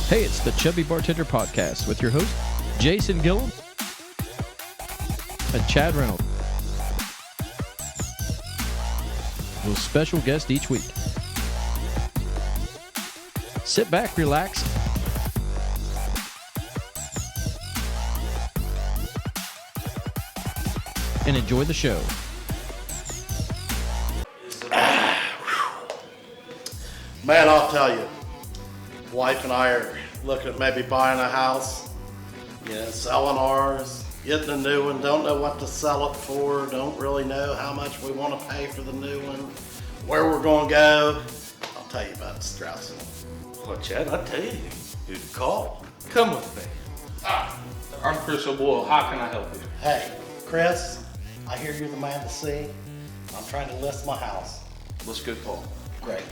Hey, it's the Chubby Bartender Podcast with your host, Jason Gillum and Chad Reynolds. With a special guest each week. Sit back, relax, and enjoy the show. Man, I'll tell you, wife and I are looking at maybe buying a house, selling ours, getting a new one, don't know what to sell it for, don't really know how much we want to pay for the new one, where we're going to go. I'll tell you about the stressful. Well, Chad, I tell you, who to call. Come with me. I'm Chris O'Boyle. How can I help you? Hey, Chris, I hear you're the man to see. I'm trying to list my house. Let's go talk. Great.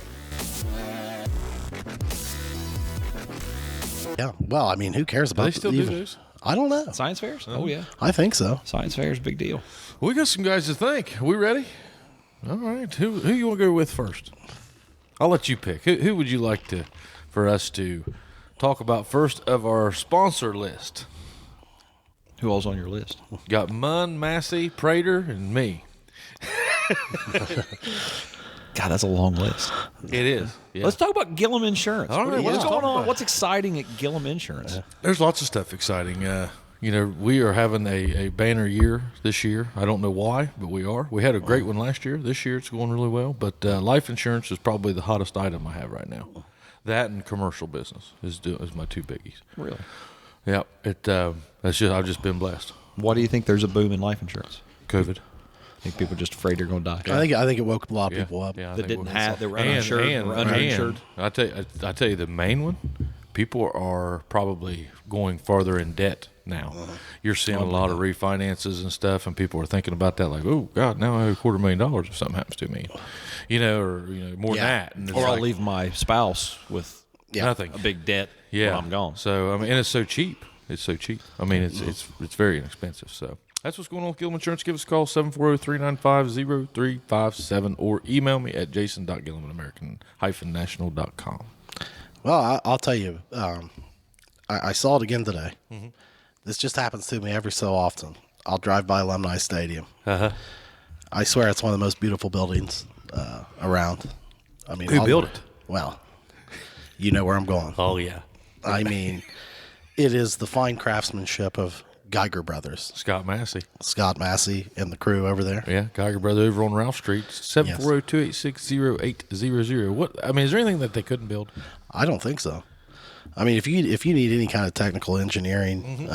Yeah, well, I mean, who cares about Do they still do those? I don't know. Science fairs? Oh, yeah. I think so. Science fairs, big deal. We got some guys to think. We ready? All right. Who you want to go with first? I'll let you pick. Who would you like for us to talk about first of our sponsor list? Who all's on your list? Got Munn, Massey, Prater, and me. God, that's a long list. It is. Yeah. Let's talk about Gillum Insurance. All right, What's let's going talk on? about it. What's exciting at Gillum Insurance? There's lots of stuff exciting. We are having a banner year this year. I don't know why, but we are. We had a great one last year. This year it's going really well. But life insurance is probably the hottest item I have right now. That and commercial business is my two biggies. Really? Yeah. I've just been blessed. Why do you think there's a boom in life insurance? COVID. I think people are just afraid they're going to die. I think it woke a lot of people up. Yeah, I That think didn't have, that were uninsured, and or underinsured. I tell you the main one. People are probably going farther in debt now. You're seeing a lot of refinances and stuff, and people are thinking about that, like, oh God, now I have $250,000 if something happens to me, or more than that. And it's Or I'll like, leave my spouse with nothing. a big debt Yeah, when I'm gone. So I mean, and it's so cheap. It's so cheap. I mean, it's very inexpensive. So that's what's going on with Gillum Insurance. Give us a call 740-395-0357 or email me at jason.gillum@american-national.com. Well, I'll tell you, I saw it again today. Mm-hmm. This just happens to me every so often. I'll drive by Alumni Stadium. Uh-huh. I swear it's one of the most beautiful buildings around. I mean, Who built it? Well, you know where I'm going. Oh yeah, I mean, it is the fine craftsmanship of Geiger Brothers. Scott Massey. Scott Massey and the crew over there. Yeah, Geiger Brother over on Ralph Street. 740-286-0800. What? I mean, is there anything that they couldn't build? I don't think so. I mean, if you need any kind of technical engineering,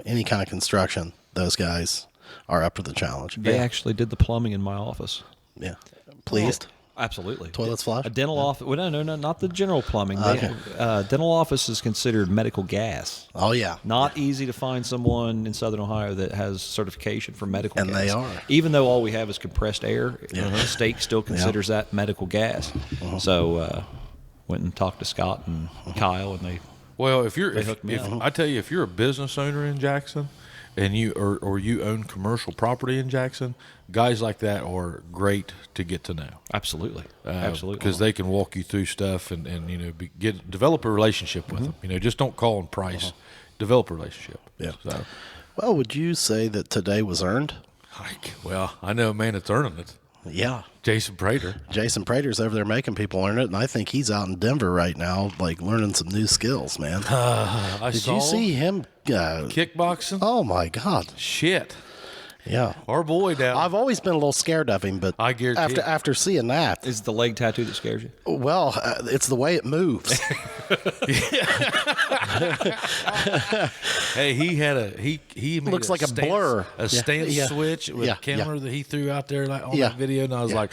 any kind of construction, those guys are up for the challenge. They actually did the plumbing in my office. Yeah. Pleased? Absolutely. Toilets flush? A dental office. Well, no, not the general plumbing. Okay. Dental office is considered medical gas. Oh, yeah. Not easy to find someone in Southern Ohio that has certification for medical And gas. they are. Even though all we have is compressed air, the state still considers that medical gas. So went and talked to Scott and Kyle, and they Well, if I tell you, if you're a business owner in Jackson, and you or you own commercial property in Jackson, guys like that are great to get to know. absolutely. Because they can walk you through stuff and develop a relationship with them. Just don't call and price. Develop a relationship. Yeah. So, Well, would you say that today was earned? I know a man that's earning it. Yeah. Jason Prater. Jason Prater's over there making people earn it, and I think he's out in Denver right now, like learning some new skills, man. Did you see him? Kickboxing? Oh, my God. Shit. Yeah. Our boy down. I've always been a little scared of him, but I guarantee after seeing that, Is it the leg tattoo that scares you? well, it's the way it moves. Hey, he had he made Looks like a stance, blur. a stance switch with a counter that he threw out there on that video, and I was like,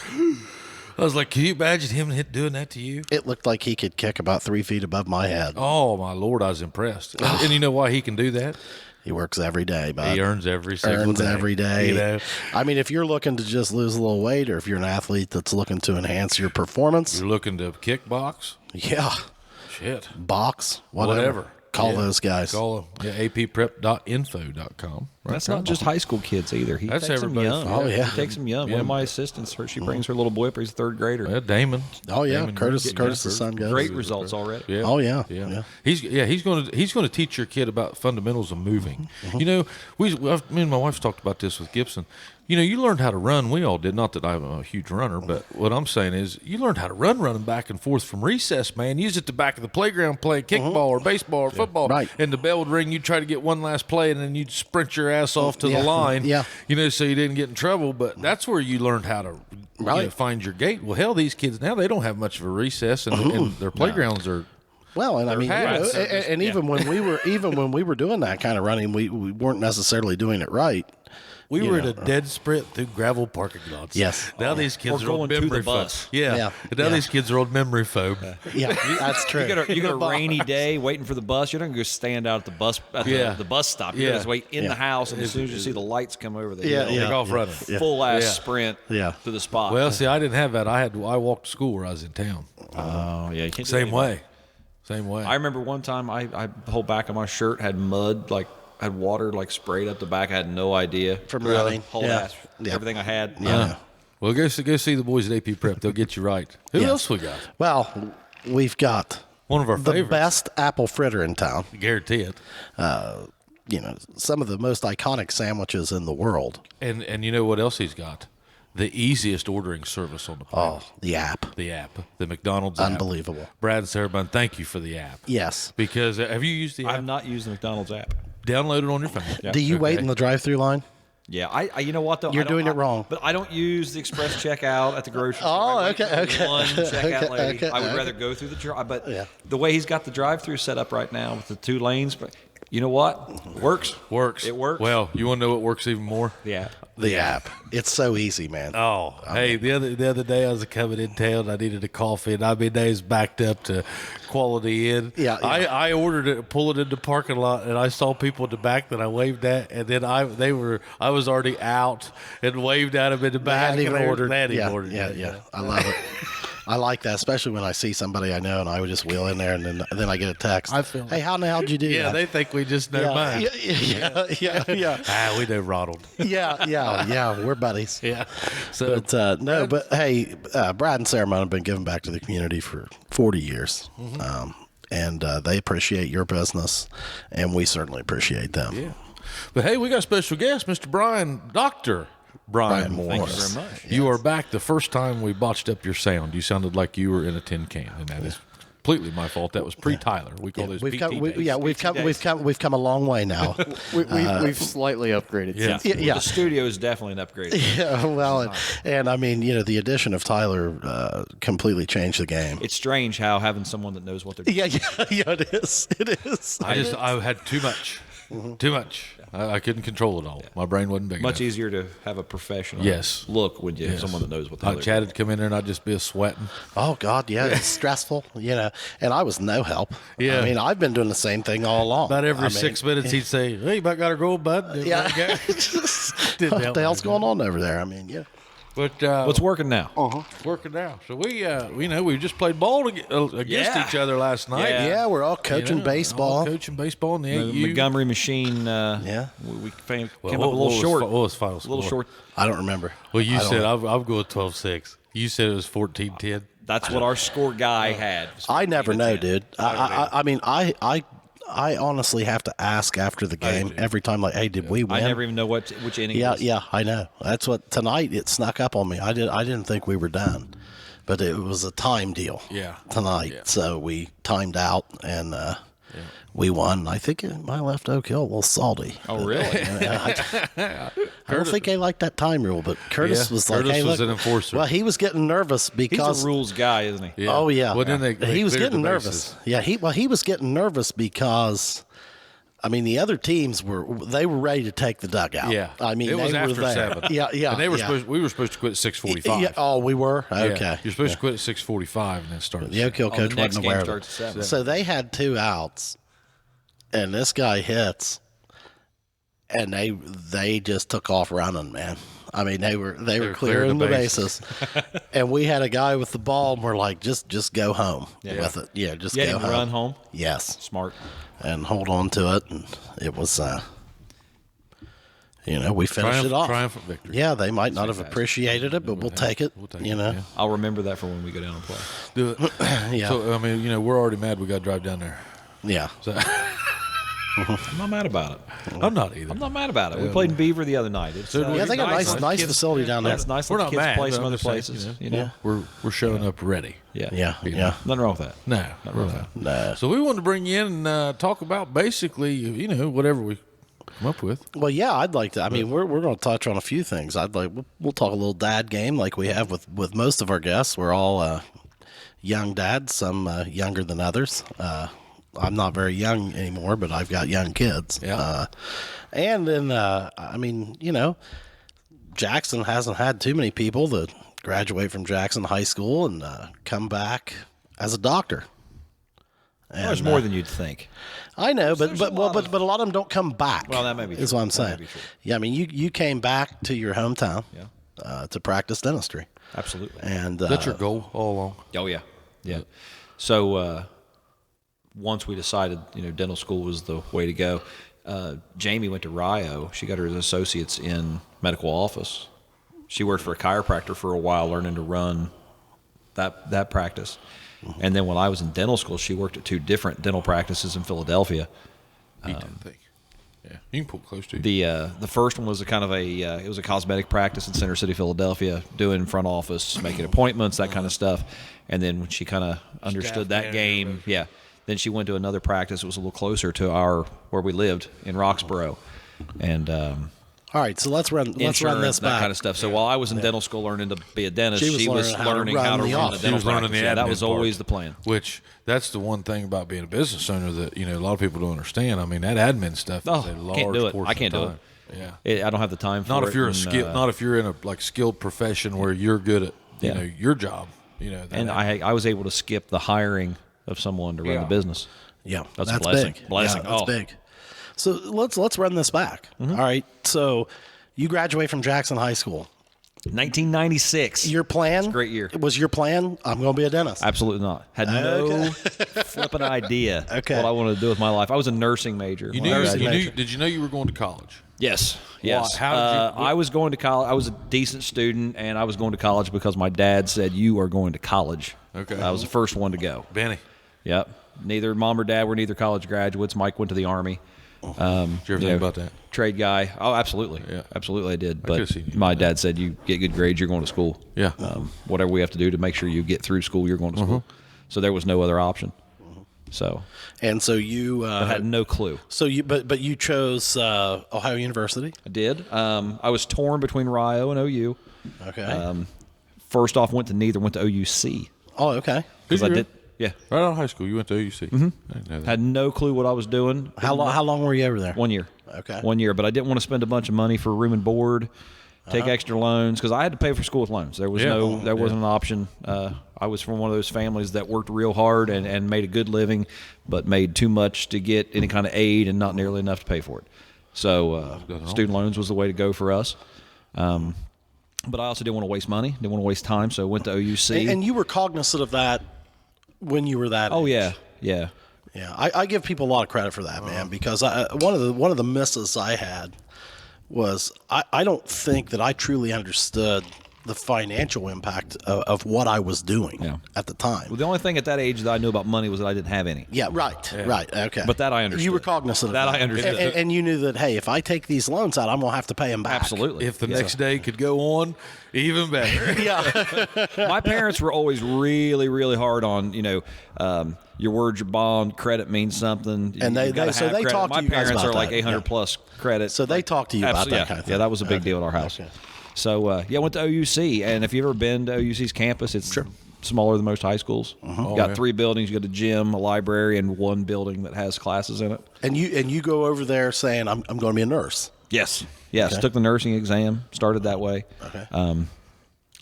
can you imagine him doing that to you? It looked like he could kick about 3 feet above my head. Oh my Lord, I was impressed. And you know why he can do that? He works every day, bud. He earns every single day. Every day. You know? I mean, if you're looking to just lose a little weight, or if you're an athlete that's looking to enhance your performance, You're looking to kickbox? yeah, Shit. box, whatever. Call those guys. Call them. Yeah, apprep.info.com. Right. That's not just high school kids either. He That's takes them everybody. young. Oh, yeah. He takes them young. Yeah. One of my assistants, she brings her little boy up. He's a third grader. Yeah, Damon. Oh yeah, Damon Curtis. Reed. Curtis's son goes. Great results already. Yeah. Oh yeah. Yeah. He's going to teach your kid about fundamentals of moving. You know, me and my wife's talked about this with Gibson. You know, you learned how to run. We all did. Not that I'm a huge runner, but what I'm saying is you learned how to run running back and forth from recess, man. You was at the back of the playground playing kickball or baseball or football. Right. And the bell would ring. You'd try to get one last play, and then you'd sprint your ass off to the line. Yeah. You know, so you didn't get in trouble. But that's where you learned how to find your gate. Well, hell, these kids now, they don't have much of a recess, and their playgrounds are. Well, and I mean, pads. and even when we were doing that kind of running, we weren't necessarily doing it right. We were at a dead sprint through gravel parking lots. Yes. Now these kids Or are on going to memory the bus. foam. Yeah. Yeah. And now these kids are on memory foam. Yeah, that's true. You got a rainy day waiting for the bus. You're not going to go stand out at the bus the bus stop. You just wait in the house, and as soon as you see the lights come over the hill, Take off running. full ass sprint to the spot. Well, see, I didn't have that. I walked to school where I was in town. oh yeah, you can't do Same that way. Same way. I remember one time I the whole back of my shirt had mud, had water sprayed up the back. I had no idea. From running. Whole ass, everything I had. Yeah. Well, go see the boys at AP Prep. They'll get you right. Who else we got? Well, we've got One of our the favorites. best apple fritter in town. Guarantee it. You know, some of the most iconic sandwiches in the world. And you know what else he's got? The easiest ordering service on the planet. Oh, the app. The app. The McDonald's app. Unbelievable. Brad and Sarah Bunn, thank you for the app. Yes. Because have you used the app? I've not used the McDonald's app. Download it on your phone. Do you wait in the drive-through line? Yeah, I you know what though? You're doing it wrong. But I don't use the express checkout at the grocery store. Oh, I wait for okay. One checkout lady. okay, I would okay. rather go through the drive. But Yeah. the way he's got the drive-through set up right now with the 2 lanes, but you know what? Works. Works. It works. Well, you want to know what works even more? The app. The app. It's so easy, man. Oh, hey, the other day I was coming in town. I needed a coffee, and I mean, days backed up to Quality Inn. Yeah. I ordered it, pull it in the parking lot, and I saw people in the back that I waved at, and then I was already out and waved at them in the back. They hadn't even ordered. They hadn't even Yeah, ordered yeah, yet. yeah. I love it. I like that, especially when I see somebody I know and I would just wheel in there and then I get a text. I feel hey, how in the hell did you do Yeah, that? they think we just know yeah, mine. yeah. We know Ronald. Yeah, we're buddies. Yeah. So But hey, Brad and Sarah Munn have been giving back to the community for 40 years. And they appreciate your business, and we certainly appreciate them. yeah. But hey, we got a special guest, Mr. Dr. Brian Moore. Thank you very much. You are back. The first time we botched up your sound, you sounded like you were in a tin can, and that is completely my fault. That was pre-Tyler. We call those We've PT come, days. we've come a long way now. We've slightly upgraded. Yeah. since. Yeah. The studio is definitely an upgrade. Yeah, well, and I mean, the addition of Tyler completely changed the game. It's strange how having someone that knows what they're doing. Yeah, it is. It is. I had too much. Too much. I couldn't control it all. My brain wasn't big Much enough. easier to have a professional Yes. look when you have someone that knows what they're doing. Chad would come in there and I'd just be sweating. Oh God, yeah, it's stressful, and I was no help. Yeah. I mean, I've been doing the same thing all along. About every 6 minutes, he'd say, "Hey, you about got to go, bud." Yeah. Didn't What help the hell's me. going on over there? I mean, yeah. But What's working now? it's working now. So we just played ball against Yeah. each other last night. Yeah. Yeah, we're all coaching All baseball. coaching baseball in the The 8U. Montgomery machine. Yeah. we came Well, up a little short. What was final A little score? short. I don't remember. Well, you I don't said know. I'm going 12-6. You said it was 14-10. That's what our score guy had. I never know, dude. I mean, I honestly have to ask after the game every time, like, hey, did we win? I never even know which inning. it Yeah, was. yeah, I know. That's what tonight it snuck up on me. I didn't think we were done, but it was a time deal. Yeah. Tonight, Yeah. so we timed out and we won. I think my left Oak Hill a little salty. Oh, really? I don't think they liked that time rule, but Curtis Yeah, was like, Curtis hey, was look. an enforcer. Well, he was getting nervous He's because a rules guy, isn't he? Yeah. Oh yeah. Well, then they he was cleared getting the nervous. bases. Yeah, he was getting nervous because I mean the other teams were ready to take the dugout. Yeah. I mean it was they were after there. 7. Yeah. And they were yeah. we were supposed to quit at 6:45. Yeah, oh, we were? Yeah. Okay. You're supposed to quit at 6:45 and then start. The Oak Hill Oh, coach the next wasn't game aware of starts at it. 7. So they had 2 outs and this guy hits and they just took off running, man. I mean, they were clearing the bases, and we had a guy with the ball, and we're like, just go home with it. Yeah, just go home. Run home. Yes, Smart. and hold on to it, and it was. We finished it off. Triumphant victory. Yeah, they might not have appreciated it, but we'll take it. Yeah. I'll remember that for when we go down and play. Do it. Yeah. So I mean, we're already mad we got to drive down there. Yeah. So I'm not mad about it. I'm not either. I'm not mad about it. We played in Beaver the other night. It's, Yeah, they got a nice facility down there. It's nice. We're Let not the kids mad. play some I'm other just saying, places. Yeah. We're showing up ready. Yeah. Yeah. Nothing wrong with that. No, Nothing wrong with that. Nah. So we wanted to bring you in and talk about basically, whatever we come up with. Well, yeah, I'd like to. I mean, we're going to touch on a few things. We'll talk a little dad game like we have with most of our guests. We're all young dads, some younger than others. I'm not very young anymore, but I've got young kids. Yeah. And then, I mean, Jackson hasn't had too many people that graduate from Jackson High School and come back as a doctor. And, There's more than you'd think. I know, but a lot of them don't come back. Well, that may be is true. what I'm That saying. may be true. Yeah, I mean, you came back to your hometown to practice dentistry, Absolutely. and That's your goal all along. Oh yeah, yeah. So once we decided, dental school was the way to go. Jamie went to Rio. She got her associates in medical office. She worked for a chiropractor for a while, learning to run that practice. Mm-hmm. And then when I was in dental school, she worked at 2 different dental practices in Philadelphia. Yeah, you can pull close to you. The first one was it was a cosmetic practice in Center City, Philadelphia, doing front office, making appointments, that kind of stuff. And then when she kind of understood that game, then she went to another practice. It was a little closer to where we lived in Roxborough, and all right, so let's run this that back. kind of stuff. So while I was in dental school learning to be a dentist, She was learning how to run the office. dental She was learning practice. the Yeah, that admin was part. always the plan. Which that's the one thing about being a business owner that a lot of people don't understand. I mean, that admin stuff is a large can't do it. portion I can't of do time. it. Yeah. I don't have the time for Not it. if you're and, not if you're in a skilled profession where you're good at your job. And I was able to skip the hiring of someone to run the business. Yeah, That's a blessing. big. Blessing. Yeah, that's Oh. big. So let's run this back. Mm-hmm. All right, so you graduate from Jackson High School. 1996. Your plan? Great year. Was your plan? I'm going to be a dentist. Absolutely not. Had no flipping idea what I wanted to do with my life. I was a nursing major. You when I knew, graduated. did you know you were going to college? Yes. Why? Yes. How did you- I was going to college. I was a decent student, and I was going to college because my dad said, "You are going to college." Okay. I was the first one to go. Benny. Yep. Neither mom or dad were neither college graduates. Mike went to the Army. Did you ever think about that? Trade guy. Oh, absolutely. Yeah. Absolutely, I did. could've But seen you my do that. dad said, "You get good grades, you're going to school. Yeah. Whatever we have to do to make sure you get through school, you're going to school." So there was no other option. So And so you I had no clue. but you chose Ohio University. I did. I was torn between Rio and OU. Okay. First off, went to neither. Went to OUC oh, okay. because I you did. Yeah. Right out of high school, you went to OUC. I didn't know that. Had no clue what I was doing. How long were you over there? 1 year. Okay. 1 year, but I didn't want to spend a bunch of money for room and board, take extra loans because I had to pay for school with loans. There was wasn't an option. I was from one of those families that worked real hard and made a good living, but made too much to get any kind of aid and not nearly enough to pay for it. So student loans was the way to go for us. But I also didn't want to waste money, didn't want to waste time, so I went to OUC. And you were cognizant of that when you were that Oh age. yeah. Yeah, I give people a lot of credit for that, man, because one of the misses I had was I don't think that I truly understood the financial impact of what I was doing at the time. Well, the only thing at that age that I knew about money was that I didn't have any. Yeah, right, okay. But that I understood. You were cognizant of that. That I understood. And you knew that, hey, if I take these loans out, I'm going to have to pay them back. Absolutely. If the next day could go on, even better. Yeah. My parents were always really, really hard on, your word, your bond, credit means something. And they talk talk to My you guys parents about are like that, 800 plus credit. So they talk to you about that yeah, kind of thing. Yeah, that was a big deal at our house. Okay. So, I went to OUC, and if you've ever been to OUC's campus, it's smaller than most high schools. Got 3 buildings. You got a gym, a library, and 1 building that has classes in it. And you go over there saying, I'm going to be a nurse. Yes. Okay. Took the nursing exam, started that way. Okay.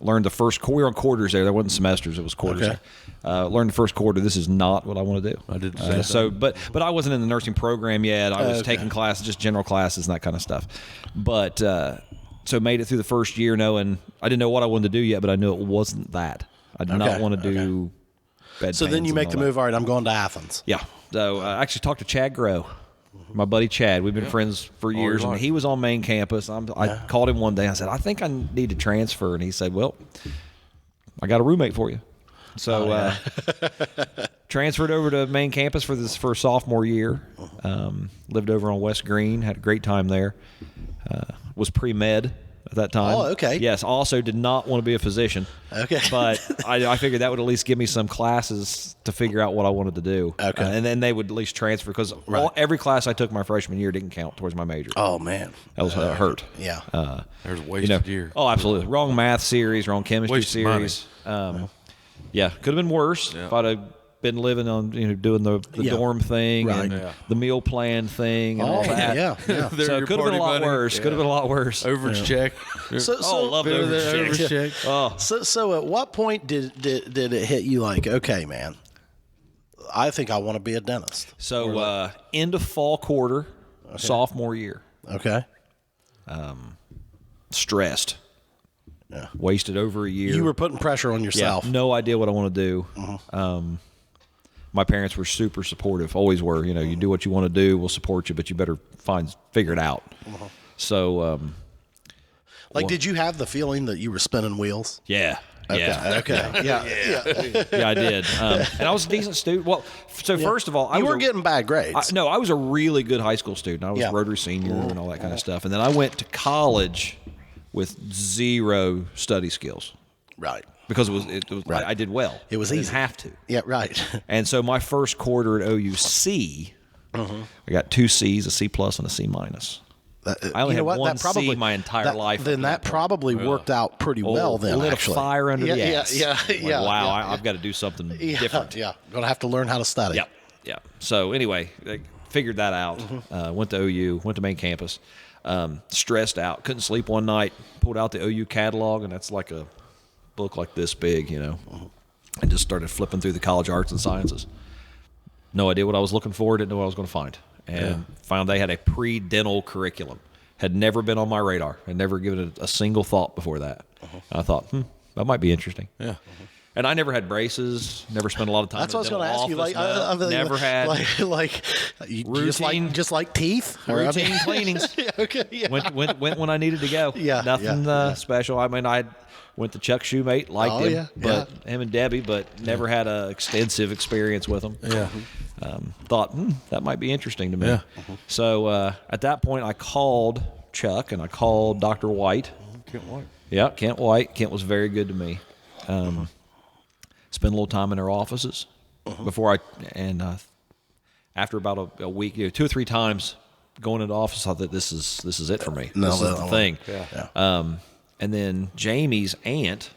Learned the first we were on quarters there. There wasn't semesters; it was quarters. Okay. Learned the first quarter. This is not what I want to do. I did the same so, but I wasn't in the nursing program yet. I was taking classes, just general classes and that kind of stuff. But So made it through the first year knowing I didn't know what I wanted to do yet, but I knew it wasn't that. I did not want to do bed So then pains you and make all the that. move. All right, I'm going to Athens. Yeah. So I actually talked to Chad Grow, my buddy Chad. We've been friends for years, and he was on main campus. I called him one day. I said, I think I need to transfer. And he said, well, I got a roommate for you. So transferred over to main campus for sophomore year. Lived over on West Green. Had a great time there. Was pre-med at that time. Oh, okay. Yes. Also did not want to be a physician. Okay. But I figured that would at least give me some classes to figure out what I wanted to do. Okay. And then they would at least transfer because every class I took my freshman year didn't count towards my major. Oh man, That hurt. yeah. There's a wasted year. Oh, absolutely. Wrong math series, wrong chemistry Wasted money. series. Yeah, could have been worse if I'd have been living on, doing the dorm thing Right. and the meal plan thing and all that. yeah. They're So your it could have been a party lot money. worse. Yeah. Could have been a lot worse. Overage check. Love the overage check. Oh, So at what point did it hit you like, okay, man, I think I want to be a dentist? so end of fall quarter, sophomore year, Okay. stressed. Yeah. Wasted over a year. You were putting pressure on yourself. Yeah, no idea what I want to do. My parents were super supportive, always were. You do what you want to do, we'll support you, but you better figure it out. So, Did you have the feeling that you were spinning wheels? yeah. Yeah. Okay. Yeah. Yeah, I did. And I was a decent student. Well, so first of all, I You was weren't getting bad grades. I was a really good high school student. I was Yeah. Rotary Senior and all that kind of stuff. And then I went to college with zero study skills Right. because it was Right. I did well. It was I easy. didn't have to. Yeah. Right. And so my first quarter at OUC, I got 2 C's, a C plus, and a C minus. I only had one C my entire life. Then that probably worked out pretty well. Then lit actually, a fire under the ass. Yeah. Like, wow, I've got to do something different. Yeah. Gonna have to learn how to study. Yep. Yeah. So anyway, I figured that out. Went to OU, went to main campus. Stressed out, couldn't sleep one night. Pulled out the OU catalog, and that's like a book like this big, and just started flipping through the college arts and sciences. No idea what I was looking for. Didn't know what I was going to find, and found they had a pre-dental curriculum. Had never been on my radar. Had never given it a single thought before that. I thought, that might be interesting. Yeah. And I never had braces. Never spent a lot of time. That's in what I was the going to ask you. dental office, never had routine, just like teeth. routine cleanings. Okay. Yeah. Went when I needed to go. Yeah, Nothing yeah. Special. I mean, I went to Chuck Shoemate, liked Oh, him, yeah, but him and Debbie, but never had a extensive experience with them. Yeah. Thought that might be interesting to me. Yeah. So at that point, I called Chuck and I called Dr. White. Kent White. Yeah, Kent White. Kent was very good to me. Spent a little time in their offices before after about a week, 2 or 3 times going into the office, I thought this is it for me. This is the thing. Yeah. And then Jamie's aunt,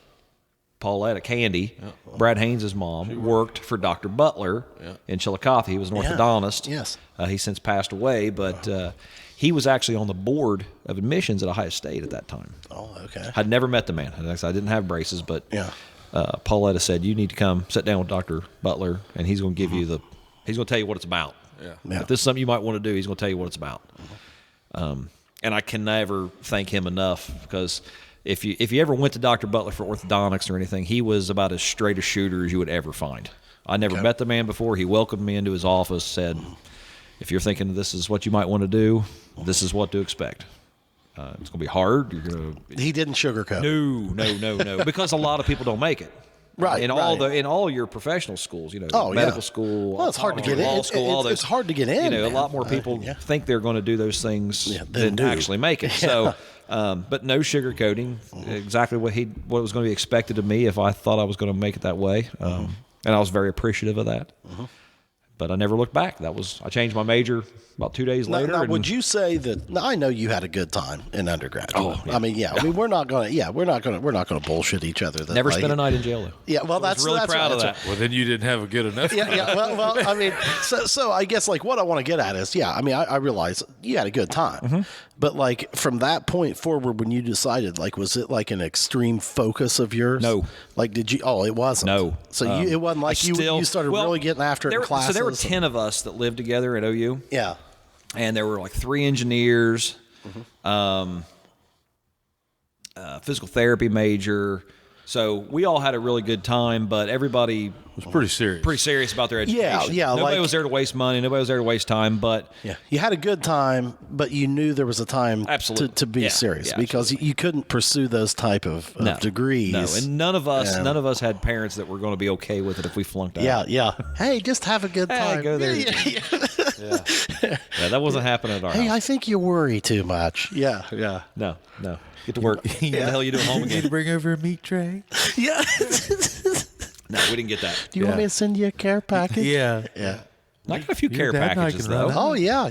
Pauletta Candy, Brad Haynes' mom, worked for Dr. Butler in Chillicothe. He was an orthodontist. Yes. He's since passed away, but he was actually on the board of admissions at Ohio State at that time. Oh, okay. I'd never met the man. I didn't have braces, but Pauletta said, you need to come sit down with Dr. Butler, and he's going to give you he's going to tell you what it's about. Yeah. If this is something you might want to do, he's going to tell you what it's about. And I can never thank him enough, because if you ever went to Dr. Butler for orthodontics or anything, he was about as straight a shooter as you would ever find. I never met the man before. He welcomed me into his office, said, if you're thinking this is what you might want to do, this is what to expect. It's going to be hard. You're going to. He didn't sugarcoat. No, because a lot of people don't make it. Right. In all your professional schools, Oh, medical yeah. school. Well, it's hard to get in. Law school, all those. It's hard to get in. A man. lot more people think they're going to do those things than than do. actually make it. So, but no sugarcoating. Exactly what was going to be expected of me if I thought I was going to make it that way. And I was very appreciative of that. But I never looked back. I changed my major about 2 days later. Now, would you say that? Now, I know you had a good time in undergrad. Oh, yeah. I mean, I mean, we're not gonna bullshit each other. That, never like, spent a night in jail though. Yeah, well, that's really that's proud right, of that's that. Well, then you didn't have a good enough. Yeah. Well, I mean, so I guess like what I want to get at is, I mean, I realize you had a good time, but like from that point forward, when you decided, like, was it like an extreme focus of yours? No. Like, did you? Oh, it wasn't. No. So it wasn't like you started really getting after it in classes. So there were 10 of us that lived together at OU. Yeah. And there were like 3 engineers. physical therapy major. So we all had a really good time, but everybody was pretty serious about their education. Yeah, Nobody like- was there to waste money. Nobody was there to waste time. But Yeah, you had a good time, but you knew there was a time Absolutely. to be Yeah, serious yeah, because you couldn't pursue those type of degrees. No, and none of us had parents that were going to be okay with it if we flunked out. Yeah. Hey, just have a good time. Hey, go there. Yeah, that wasn't happening at our Hey, house. I think you worry too much. Yeah. No. Get to work. What the hell are you doing home again? bring over a meat tray. Yeah. No, we didn't get that. Do you want me to send you a care package? Yeah. Yeah. I got a few care dad and I packages can run though. out. Oh yeah.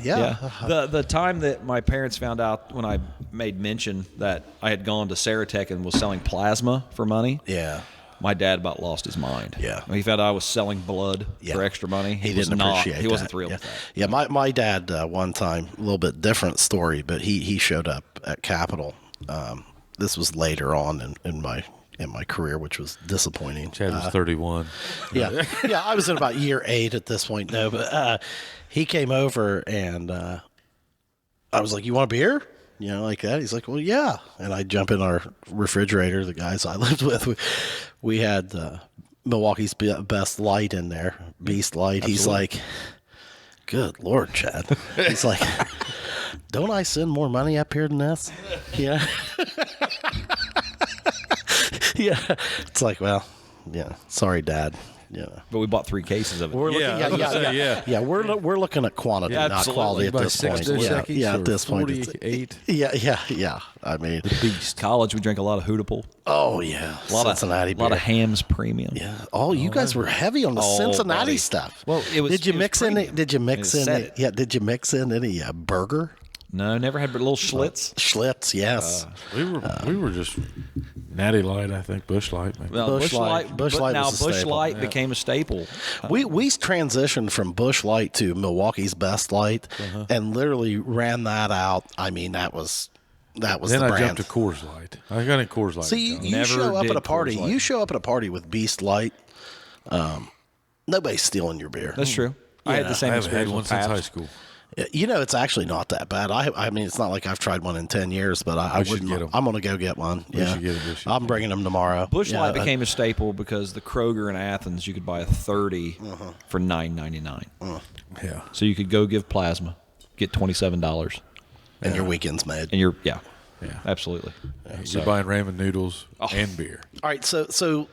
The time that my parents found out when I made mention that I had gone to Ceratec and was selling plasma for money, Yeah. my dad about lost his mind. Yeah. When he found out I was selling blood for extra money. He was didn't not, appreciate He wasn't that. thrilled Yeah. with that. Yeah, my dad one time, a little bit different story, but he showed up at Capitol. This was later on in my career, which was disappointing. Chad was 31. Yeah, I was in about year 8 at this point. No, but he came over and I was like, "You want a beer?" You know, like that. He's like, "Well, yeah." And I jump in our refrigerator. The guys I lived with, we had Milwaukee's best light in there, Beast Light. He's like, "Good Lord, Chad." He's like, "Don't I send more money up here than this?" Yeah. Yeah. It's like, well, yeah. Sorry, Dad. Yeah. But we bought 3 cases of it. We're looking, I was gonna say, yeah. We're looking at quantity, Yeah, not absolutely. quality at By this 6 point. Dos Yeah, Equis yeah. or At this point, it's, 48. yeah. I mean, College, we drank a lot of Hootable. oh yeah, A lot Cincinnati of, a lot beer. of Hams Premium. Yeah. Oh, you guys were heavy on the Cincinnati buddy. stuff. Well, it was- Did you it was mix in? premium. Did you mix It in? said it. Yeah. Did you mix in any burger? No, never had but little Schlitz. Schlitz, yes. We were just Natty Light, I think, Bush Light. Maybe. Well, Busch Light. Busch Light now was a Busch staple. Light became a staple. We transitioned from Busch Light to Milwaukee's Best Light, and literally ran that out. I mean, that was Then the I brand. jumped to Coors Light. I got in Coors Light. See, you Never show up did at a party. Coors Light. You show up at a party with Beast Light. Nobody's stealing your beer. That's true. I had the same I haven't had experience one with since Pabst. high school. You know, it's actually not that bad. I mean, it's not like I've tried one in 10 years, but I should wouldn't. get 'em. I'm going to go get one. We Yeah, should get 'em. We should. I'm bringing them tomorrow. Busch Yeah, Light became a staple because the Kroger in Athens, you could buy a 30 for $9.99. Yeah. So you could go give plasma, get $27, and your weekend's made. and you're Yeah. absolutely. You're buying ramen noodles and beer. All right, so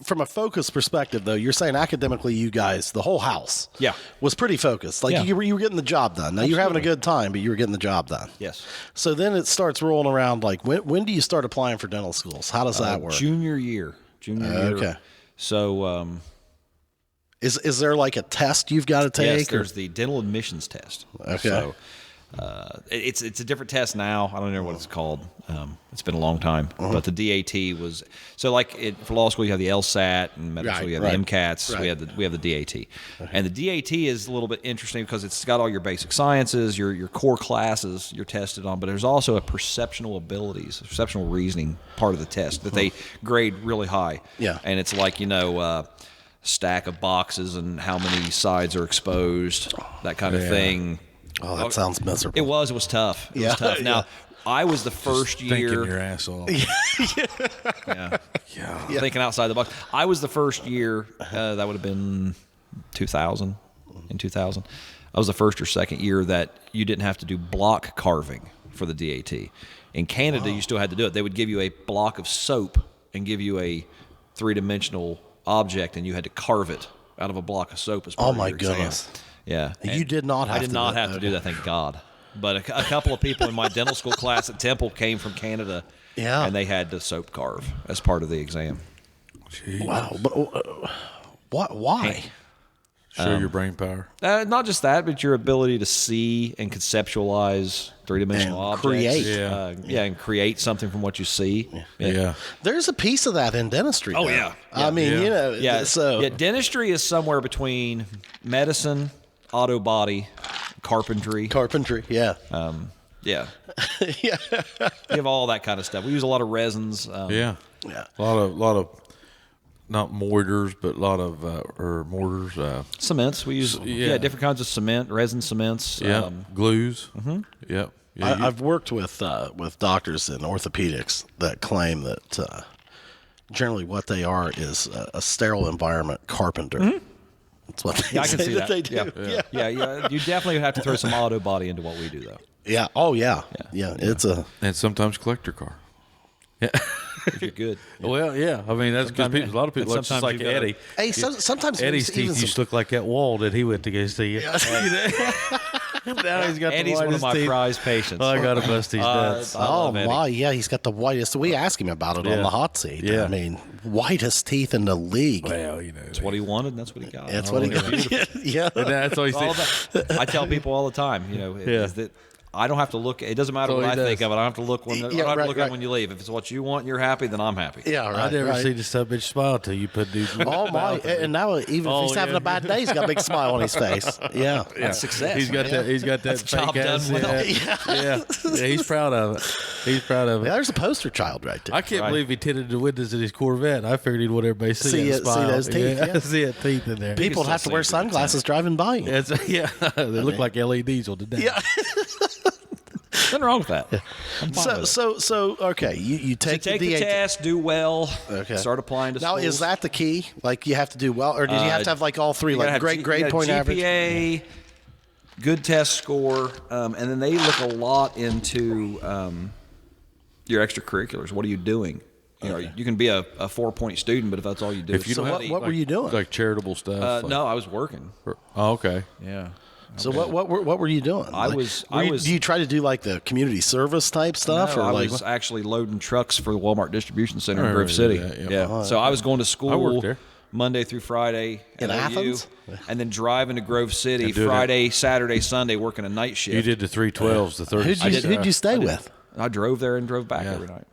from a focus perspective, though, you're saying academically, you guys, the whole house, Yeah. was pretty focused. Like Yeah. you were getting the job done. Now you're having a good time, but you were getting the job done. Yes. So then it starts rolling around. Like when do you start applying for dental schools? How does that work? Junior year. Okay. So Is there like a test you've got to take? yes, there's the dental admissions test. Okay. So it's a different test now. I don't know what it's called. It's been a long time. But the DAT was so like for law school you have the LSAT and medical school you have the MCATs. Right. We have the DAT, and the DAT is a little bit interesting because it's got all your basic sciences, your core classes you're tested on. But there's also a perceptual abilities, perceptual reasoning part of the test that they grade really high. Yeah. And it's like stack of boxes and how many sides are exposed, that kind of thing. Oh, that sounds miserable. It was tough. It was tough. Now, I was the first Thinking year your ass off. thinking outside the box. I was the first year. That would have been 2000. In 2000, I was the first or second year that you didn't have to do block carving for the DAT. In Canada, you still had to do it. They would give you a block of soap and give you a 3-dimensional object, and you had to carve it out of a block of soap as part of my your exam. goodness. Yeah. You And did not have I did to not do have that. to do that, thank God. But a couple of people in my dental school class at Temple came from Canada, Yeah. and they had to soap carve as part of the exam. Wow. But why? Show your brain power. Not just that, but your ability to see and conceptualize 3-dimensional And objects. create. And create something from what you see. Yeah. There's a piece of that in dentistry. Oh, though. yeah. I mean, Yeah. you know, Yeah. so yeah, dentistry is somewhere between medicine, autobody, carpentry. carpentry, yeah. Yeah. Yeah. You have all that kind of stuff. We use a lot of resins. Yeah. Yeah. A lot of not mortars, but a lot of or mortars. Cements. We use different kinds of cement, resin cements. Yeah. Glues. Mm-hmm. Yep. I've worked with doctors in orthopedics that claim that generally what they are is a sterile environment carpenter. Mm-hmm. That's what they I can say see that. they do. Yeah. You definitely have to throw some auto body into what we do, though. Yeah. Oh, yeah. It's a And sometimes collector car. Yeah. If you're good. Well, yeah. I mean, that's because a lot of people look just sometimes like you gotta- Eddie. Hey, sometimes Eddie's even teeth used to look like that wall that he went to go see. Now he's got Eddie's the one of whitest my teeth. prized patients. Oh, I got to bust these nuts. I Oh love Eddie. my, yeah, he's got the whitest. We asked him about it on the hot seat. Yeah. I mean, whitest teeth in the league. Well, you know. That's what he wanted, and that's what he got. That's what he got. Yeah. And that's all he All said. that. I tell people all the time, is that I don't have to look. It doesn't matter That's all what I he think does. of it. I don't have to look when. I don't have to look at it when you leave. If it's what you want, and you're happy, then I'm happy. Yeah, right. I never right. see the sub bitch smile till you put dudes. Oh my! And now even if he's having a bad day, he's got a big smile on his face. Yeah. That's success. He's got that. He's got that That's a job fake ass. done well. Yeah. He's proud of it. He's proud of it. Yeah, there's a poster child right there. I can't believe he tinted the windows in his Corvette. I figured he'd want everybody to see, See that it- see smile. those teeth, yeah. See that teeth in there. People have to wear sunglasses driving by him. Yeah, they look like LEDs on the dash. Yeah. Nothing wrong with that. I'm fine with it. So okay, you take, Take the the DAT. test, do well. Okay. Start applying to Now, schools. is that the key? Like you have to do well, or did you have to have like all three, You gotta like have great G- grade you gotta point average? GPA, good test score, and then they look a lot into your extracurriculars. What are you doing? You can be a 4-point student, but if that's all you do, If you is don't So have what were you doing? like charitable stuff. no, I was working. Oh, okay. Yeah. So what were you doing? I Like, was- Do you try to do like the community service type stuff, No, or I like was actually loading trucks for the Walmart distribution center I in Grove remember City. that, yeah. So I was going to school I worked there. Monday through Friday In at OU, Athens? and then driving to Grove City And doing Friday, Saturday, Sunday, working a night shift. You did the 312s, the 30s. who'd you stay with? I drove there and drove back every night.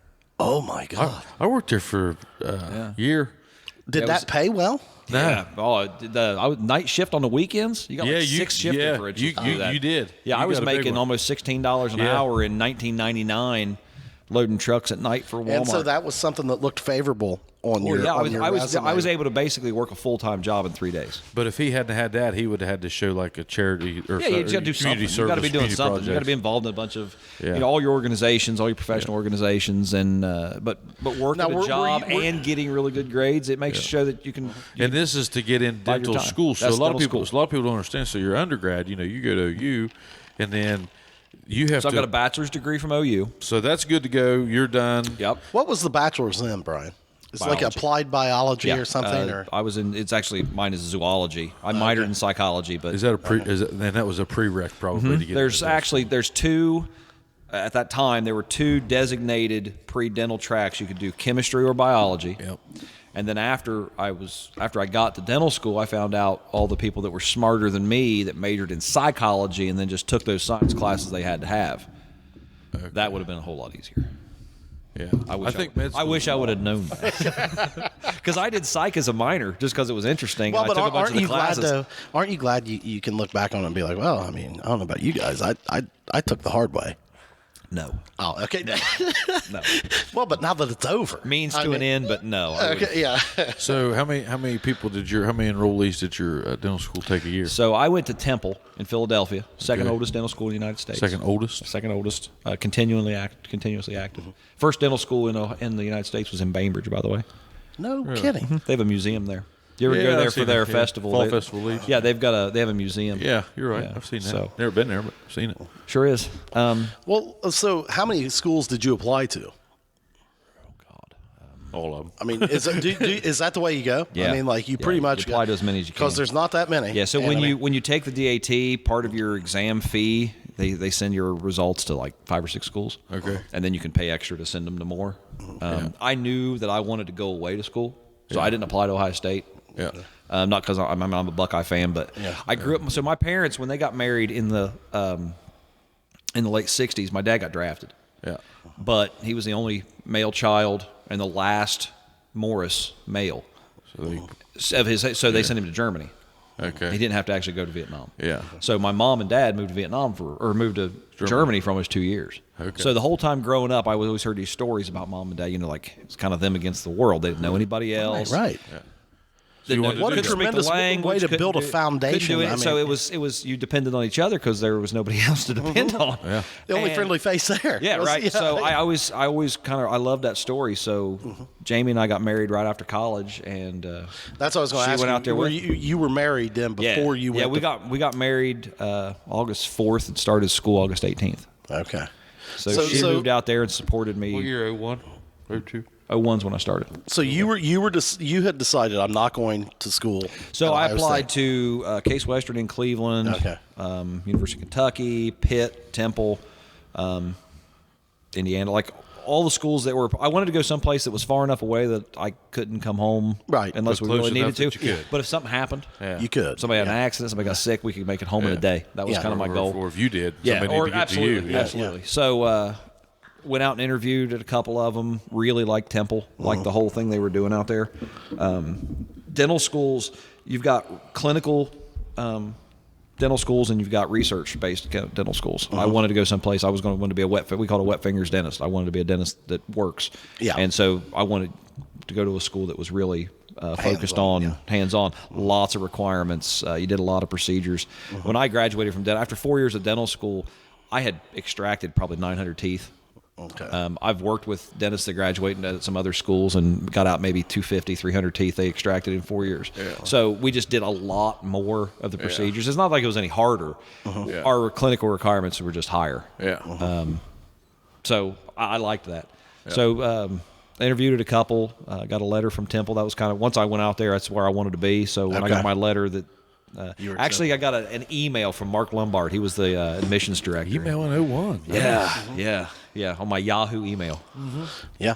Oh my god! I worked there for a year. Did it that was- pay well? Yeah. Oh, I was night shift on the weekends. You got like you 6 shifts yeah, for it. you, to do that. you did. Yeah, You I was got a big making one. almost $16 an Yeah. hour in 1999, loading trucks at night for Walmart. And so that was something that looked favorable on Well, your yeah, on your I resume. was able to basically work a full-time job in 3 days. But if he hadn't had that, he would have had to show like a charity or Yeah, you just got to do community something. You service. got to be doing community something. You got to projects. be involved in a bunch of Yeah. all your organizations, all your professional organizations, and but working Now, a were job you- and getting really good grades. It makes you show that you can. And this is to get in Bide your dental time. school. So That's a lot of dental people, school. don't understand. So your undergrad, you go to OU, and then you have So I've to. got a bachelor's degree from OU. So that's good to go. You're done. Yep. What was the bachelor's in, Brian? It's like Biology. applied biology or something, or I was in. It's actually mine is zoology. I minored in psychology, but Is that a pre? Is it, and that was a prereq probably to get. there's into actually there's two. At that time, there were two designated pre-dental tracks. You could do chemistry or biology. Yep. And then after I got to dental school, I found out all the people that were smarter than me that majored in psychology and then just took those science classes they had to have. That would have been a whole lot easier. Yeah. I think med I wish I would have known that because I did psych as a minor just because it was interesting. well, and I but took a bunch aren't of the you glad classes. though? Aren't you glad you can look back on it and be like, well, I mean, I don't know about you guys, I took the hard way. No, Oh, okay. no. Well, but now that it's over, Means I to an mean- end, but no. I would've- Okay, yeah. So how many enrollees did your dental school take a year? So I went to Temple in Philadelphia, second oldest dental school in the United States. Second oldest. Second oldest, continuously active. First dental school in the United States was in Bainbridge, by the way. No kidding. They have a museum there. You ever Yeah, go there I've for seen their it, yeah. festival? Fall festival leaves. Yeah, they have a museum. Yeah, you're right. Yeah, I've seen that. so- Never been there, but I've seen it. Sure is. Well, so how many schools did you apply to? All of them. I mean, is that the way you go? Yeah. I mean, like you Yeah, pretty you much apply to as many as you because can. there's not that many. Yeah, so And when I you mean, when you take the DAT, part of your exam fee, they send your results to like 5 or 6 schools. Okay. And then you can pay extra to send them to more. I knew that I wanted to go away to school, so I didn't apply to Ohio State. Yeah. Not because I'm a Buckeye fan, but I grew up. So my parents, when they got married in the late '60s, my dad got drafted, Yeah. but he was the only male child and the last Morris male of his. So they sent him to Germany. Okay. He didn't have to actually go to Vietnam. Yeah. So my mom and dad moved to Vietnam moved to Germany for almost 2 years. Okay. So the whole time growing up, I always heard these stories about mom and dad. Like it's kind of them against the world. They didn't know anybody else. right. What a tremendous way to build a foundation. So it was you depended on each other because there was nobody else to depend on. Yeah. The only friendly face there. Yeah, right. Yeah. So I always I loved that story. So Jamie and I got married right after college, and that's what I was going to ask. She went out there. You were married then before you went. Yeah, we got married August 4th and started school August 18th. Okay. So she moved out there and supported me. What year? 01, 02? 01's when I started. So you had decided I'm not going to school. So I applied to Case Western in Cleveland, University of Kentucky, Pitt, Temple, Indiana, like all the schools that were. I wanted to go someplace that was far enough away that I couldn't come home, right? Unless but we really needed to. Yeah. But if something happened, you could. Somebody had an accident, somebody got sick, we could make it home in a day. That was kind of my goal. Or if you did, yeah, or absolutely, to you. Absolutely. So. Went out and interviewed at a couple of them. Really liked Temple, liked the whole thing they were doing out there. Dental schools, you've got clinical dental schools and you've got research-based dental schools. I wanted to go someplace. I was going to be we call it a wet fingers dentist. I wanted to be a dentist that works. Yeah. And so I wanted to go to a school that was really focused on hands-on. Lots of requirements. You did a lot of procedures. When I graduated from dental, after 4 years of dental school, I had extracted probably 900 teeth. Okay. I've worked with dentists that graduated at some other schools and got out maybe 250, 300 teeth they extracted in 4 years. Yeah. So we just did a lot more of the procedures. It's not like it was any harder. Our clinical requirements were just higher. Yeah. So I liked that. Yeah. So I interviewed at a couple, got a letter from Temple. That was kind of, once I went out there, that's where I wanted to be. So when I got my letter that, actually, I got an email from Mark Lombard. He was the admissions director. Email in 01. Yeah, on my Yahoo email. Yeah.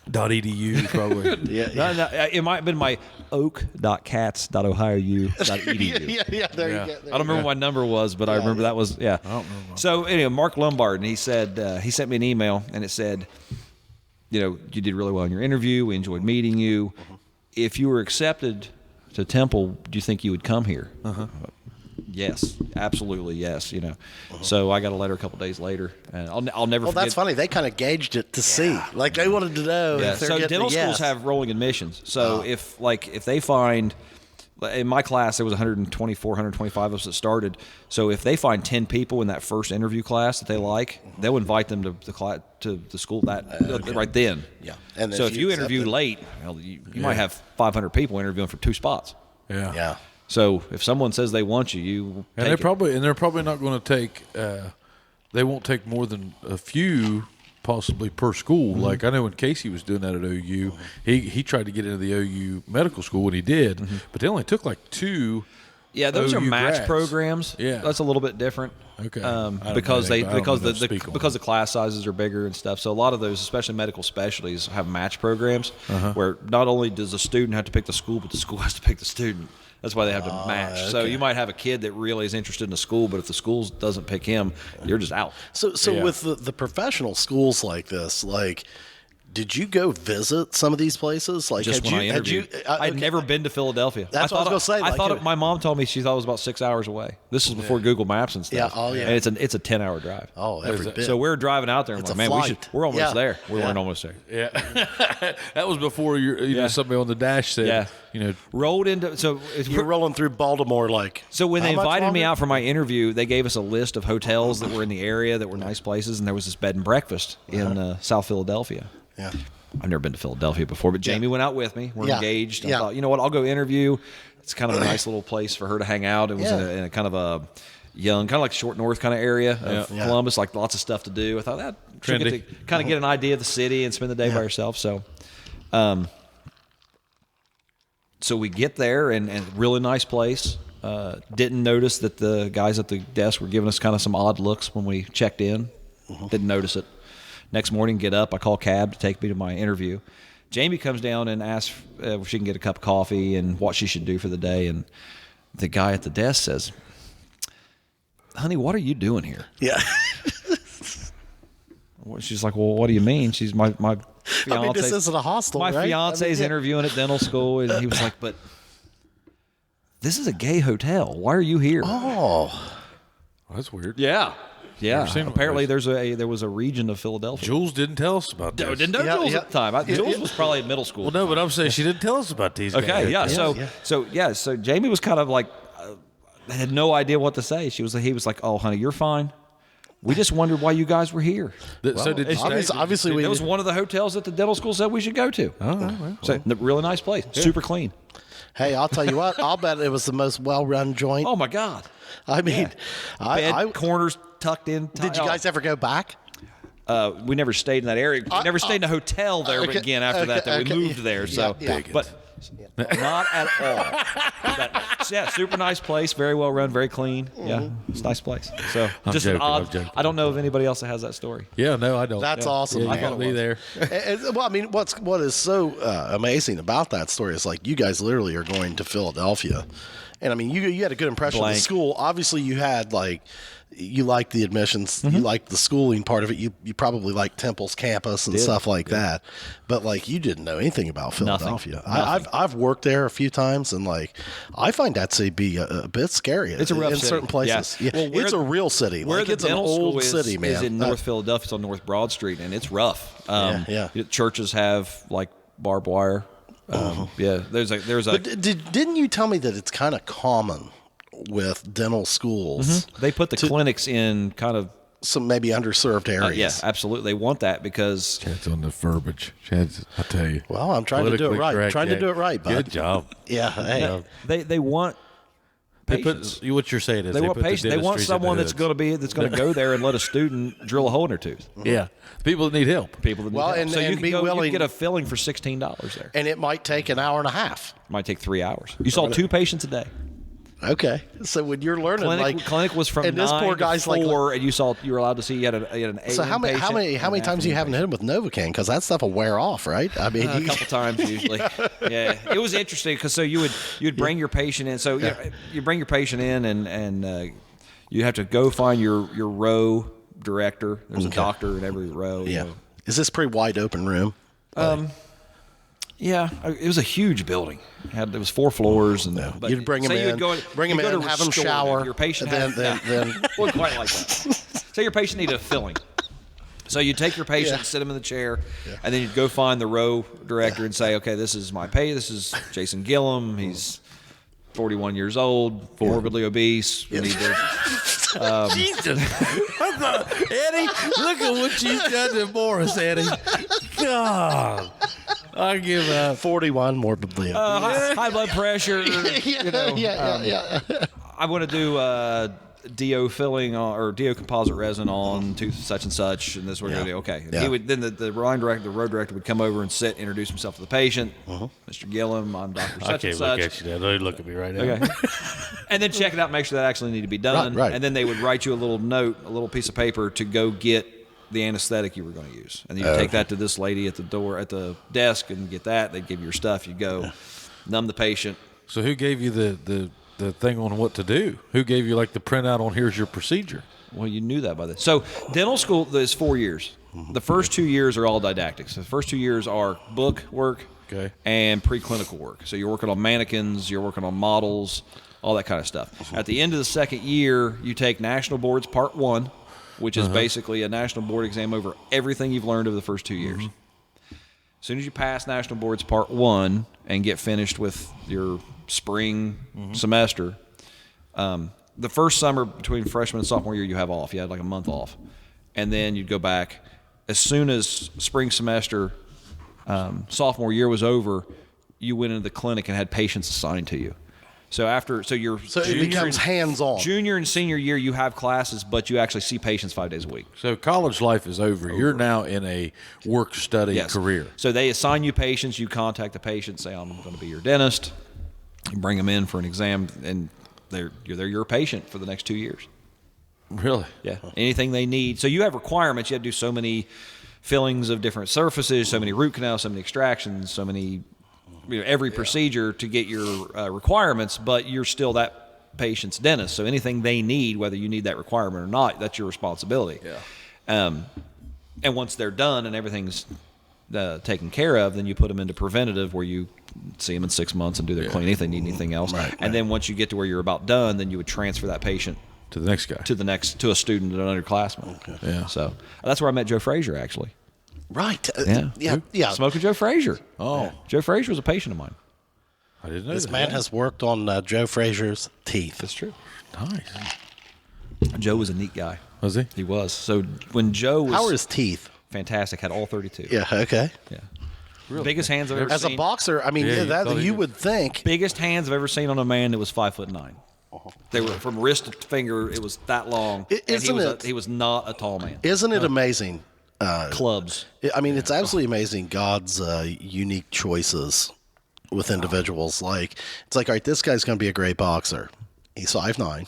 .edu probably. No, it might have been my oak.cats.ohio.edu. yeah, there you go. I don't remember what my number was, but I remember that was, I don't remember. So anyway, Mark Lombard, and he said, he sent me an email, and it said, you did really well in your interview. We enjoyed meeting you. If you were accepted to Temple, do you think you would come here? Yes, absolutely, yes. So I got a letter a couple days later, and I'll never. Well, forget. that's funny. They kind of gauged it to see, like they wanted to know. Yeah. If they're So getting dental schools have rolling admissions. So if they find, in my class there was 124, 125 of us that started. So if they find 10 people in that first interview class that they like, they'll invite them to the class, to the school right then. Yeah. And so if you interview late, you might have 500 people interviewing for 2 spots. Yeah. Yeah. So if someone says they want you, they're probably not going to take. They won't take more than a few, possibly per school. Like I know when Casey was doing that at OU, he tried to get into the OU medical school and he did, but they only took like 2. Yeah, those OU are match grads. programs. Yeah, that's a little bit different. Okay, because the class sizes are bigger and stuff. So a lot of those, especially medical specialties, have match programs where not only does the student have to pick the school, but the school has to pick the student. That's why they have to match. Okay. So you might have a kid that really is interested in a school, but if the school doesn't pick him, you're just out. So with the professional schools like this, did you go visit some of these places? Just when I interviewed. I'd never been to Philadelphia. That's what I was going to say. I thought my mom told me she thought it was about 6 hours away. This is before Google Maps and stuff. Yeah, And it's a 10-hour drive. Oh, every bit. So we're driving out there and we're like, we're almost there. We weren't almost there. Yeah. That was before somebody on the dash said, rolled into. So you're rolling through Baltimore So when they invited me out for my interview, they gave us a list of hotels that were in the area that were nice places, and there was this bed and breakfast in South Philadelphia. Yeah. I've never been to Philadelphia before, but Jamie went out with me. We're engaged. I thought, you know what, I'll go interview. It's kind of a nice little place for her to hang out. It was in a kind of a young, kind of like Short North kind of area of Columbus, like lots of stuff to do. I thought that she'll get to kind of get an idea of the city and spend the day by herself. So, so we get there and really nice place. Didn't notice that the guys at the desk were giving us kind of some odd looks when we checked in. Didn't notice it. Next morning, get up, I call cab to take me to my interview. Jamie comes down and asks if she can get a cup of coffee and what she should do for the day. And the guy at the desk says, "Honey, what are you doing here?" Yeah. She's like, "Well, what do you mean?" She's my fiance. This isn't a hostel, my right? fiance's interviewing at dental school, and he was like, "But this is a gay hotel. Why are you here?" Oh, that's weird. Yeah. Yeah, seen one of apparently those. there was a region of Philadelphia. Jules didn't tell us about this. No, didn't know Jules at the time. Jules was probably in middle school. Well, no, but I'm saying she didn't tell us about these guys. Okay, yeah. So Jamie was kind of like had no idea what to say. He was like, "Oh, honey, you're fine. We just wondered why you guys were here." So did you obviously It was one of the hotels that the dental school said we should go to. Oh, well. So, really nice place, super clean. Hey, I'll tell you what. I'll bet it was the most well-run joint. Oh my God, I mean, bed corners tucked in. Did you guys ever go back? We never stayed in that area. We never stayed in a hotel there okay, again after that. We moved there. So, but not at all. Super nice place. Very well run. Very clean. Yeah, it's a nice place. So just joking, an odd. I'm joking. I don't know of anybody else that has that story. Yeah, no, I don't. That's awesome. Yeah, I you got thought me it was. there. Well, I mean, what is so amazing about that story is like you guys literally are going to Philadelphia, and I mean you had a good impression of the school. Obviously, you had like you liked the admissions, you liked the schooling part of it. You probably liked Temple's campus and stuff like that, but like you didn't know anything about Philadelphia. I've worked there a few times, and like I find that to be a bit scary. It's a rough in city. certain places. Yeah. Well, it's a real city. Where Like the it's an dental old school city, man. is in North Philadelphia. It's on North Broad Street, and it's rough. Churches have like barbed wire. Yeah, there's a. But didn't you tell me that it's kind of common with dental schools? They put the clinics in kind of some maybe underserved areas. yeah, absolutely. They want that because Chad's on the verbiage. Chad's, I tell you. Well, I'm trying to do it right. To do it right, bud. Good job. Yeah. Hey. they want patients. What you're saying is They want put the patients. They want dentistries in someone the that's hoods. going to go there and let a student drill a hole in their tooth. Yeah, people that need help. People that need Well, help. and- so and you be can go. You willing- can get a filling for $16 there. And it might take an hour and a half. Might take 3 hours. You saw 2 patients a day. Okay. So when you're learning, Clinic was from and 9 this poor to guy's 4, and you were allowed to see you had an A1 So how many patient and an times you haven't hit him with Novocaine? Because that stuff will wear off, right? I mean, a couple times usually. Yeah, it was interesting because you would bring your patient in. So you bring your patient in and you have to go find your row director. There's a doctor in every row. yeah. Is this pretty wide open room? Yeah, it was a huge building. It was 4 floors, and but You'd bring him say in, you'd go bring him you'd go in, to have him restore shower, Your patient and had, then wasn't quite like that. Say your patient needed a filling. So you take your patient, sit him in the chair, and then you'd go find the row director and say, "Okay, this is my patient. This is Jason Gillum. He's 41 years old, morbidly obese. We need to." Jesus. Eddie, look at what you've done to Morris, Eddie. God. I give up. 41 morbidly obese. high blood pressure. I want to do DO filling or DO composite resin on tooth such and such, and this we're going to do. Okay. And he would then the road director would come over and sit, introduce himself to the patient. Mr. Gillum, I'm Dr. I Such can't and such. look at you now. Don't look at me right now. Okay. And then check it out, make sure that actually need to be done. Right. And then they would write you a little note, a little piece of paper to go get the anesthetic you were going to use. And you take that to this lady at the desk and get that. They give you your stuff. You go numb the patient. So who gave you the thing on what to do? Who gave you like the printout on here's your procedure? Well, you knew that by then. So dental school is 4 years. The first 2 years are all didactics. The first 2 years are book work and preclinical work. So you're working on mannequins, you're working on models, all that kind of stuff. At the end of the second year, you take National Boards Part 1, which is basically a national board exam over everything you've learned over the first 2 years. As soon as you pass National Boards Part 1 and get finished with your spring semester, the first summer between freshman and sophomore year you have off. You had like a month off. And then you'd go back. As soon as spring semester, sophomore year was over, you went into the clinic and had patients assigned to you. So it becomes hands-on. Junior and senior year, you have classes, but you actually see patients 5 days a week. So college life is over. You're now in a work-study career. So they assign you patients. You contact the patient, say, I'm going to be your dentist. You bring them in for an exam, and they're your patient for the next 2 years. Really? Yeah. Anything they need. So you have requirements. You have to do so many fillings of different surfaces, so many root canals, so many extractions, so many... every procedure to get your requirements, but you're still that patient's dentist. So anything they need, whether you need that requirement or not, that's your responsibility. Yeah. And once they're done and everything's taken care of, then you put them into preventative where you see them in 6 months and do their cleaning if they need anything else. And then once you get to where you're about done, then you would transfer that patient To the next guy. to a student, an underclassman. Okay. Yeah. So that's where I met Joe Frazier, actually. Right. Yeah. Smoking Joe Frazier. Oh. Joe Frazier was a patient of mine. I didn't know This that. man has worked on Joe Frazier's teeth. That's true. Nice. Joe was a neat guy. Was he? He was. So when Joe was How are his teeth? fantastic, had all 32. Yeah. Okay. Yeah. Biggest hands I've ever As seen. a boxer, I mean, Yeah, you that thought he you was- would think. Biggest hands I've ever seen on a man that was 5'9". They were from wrist to finger. It was that long. And Isn't he was not a tall man. Isn't it amazing? Clubs. I mean, it's absolutely amazing God's unique choices with individuals. Like, it's like, all right, this guy's going to be a great boxer. He's 5'9",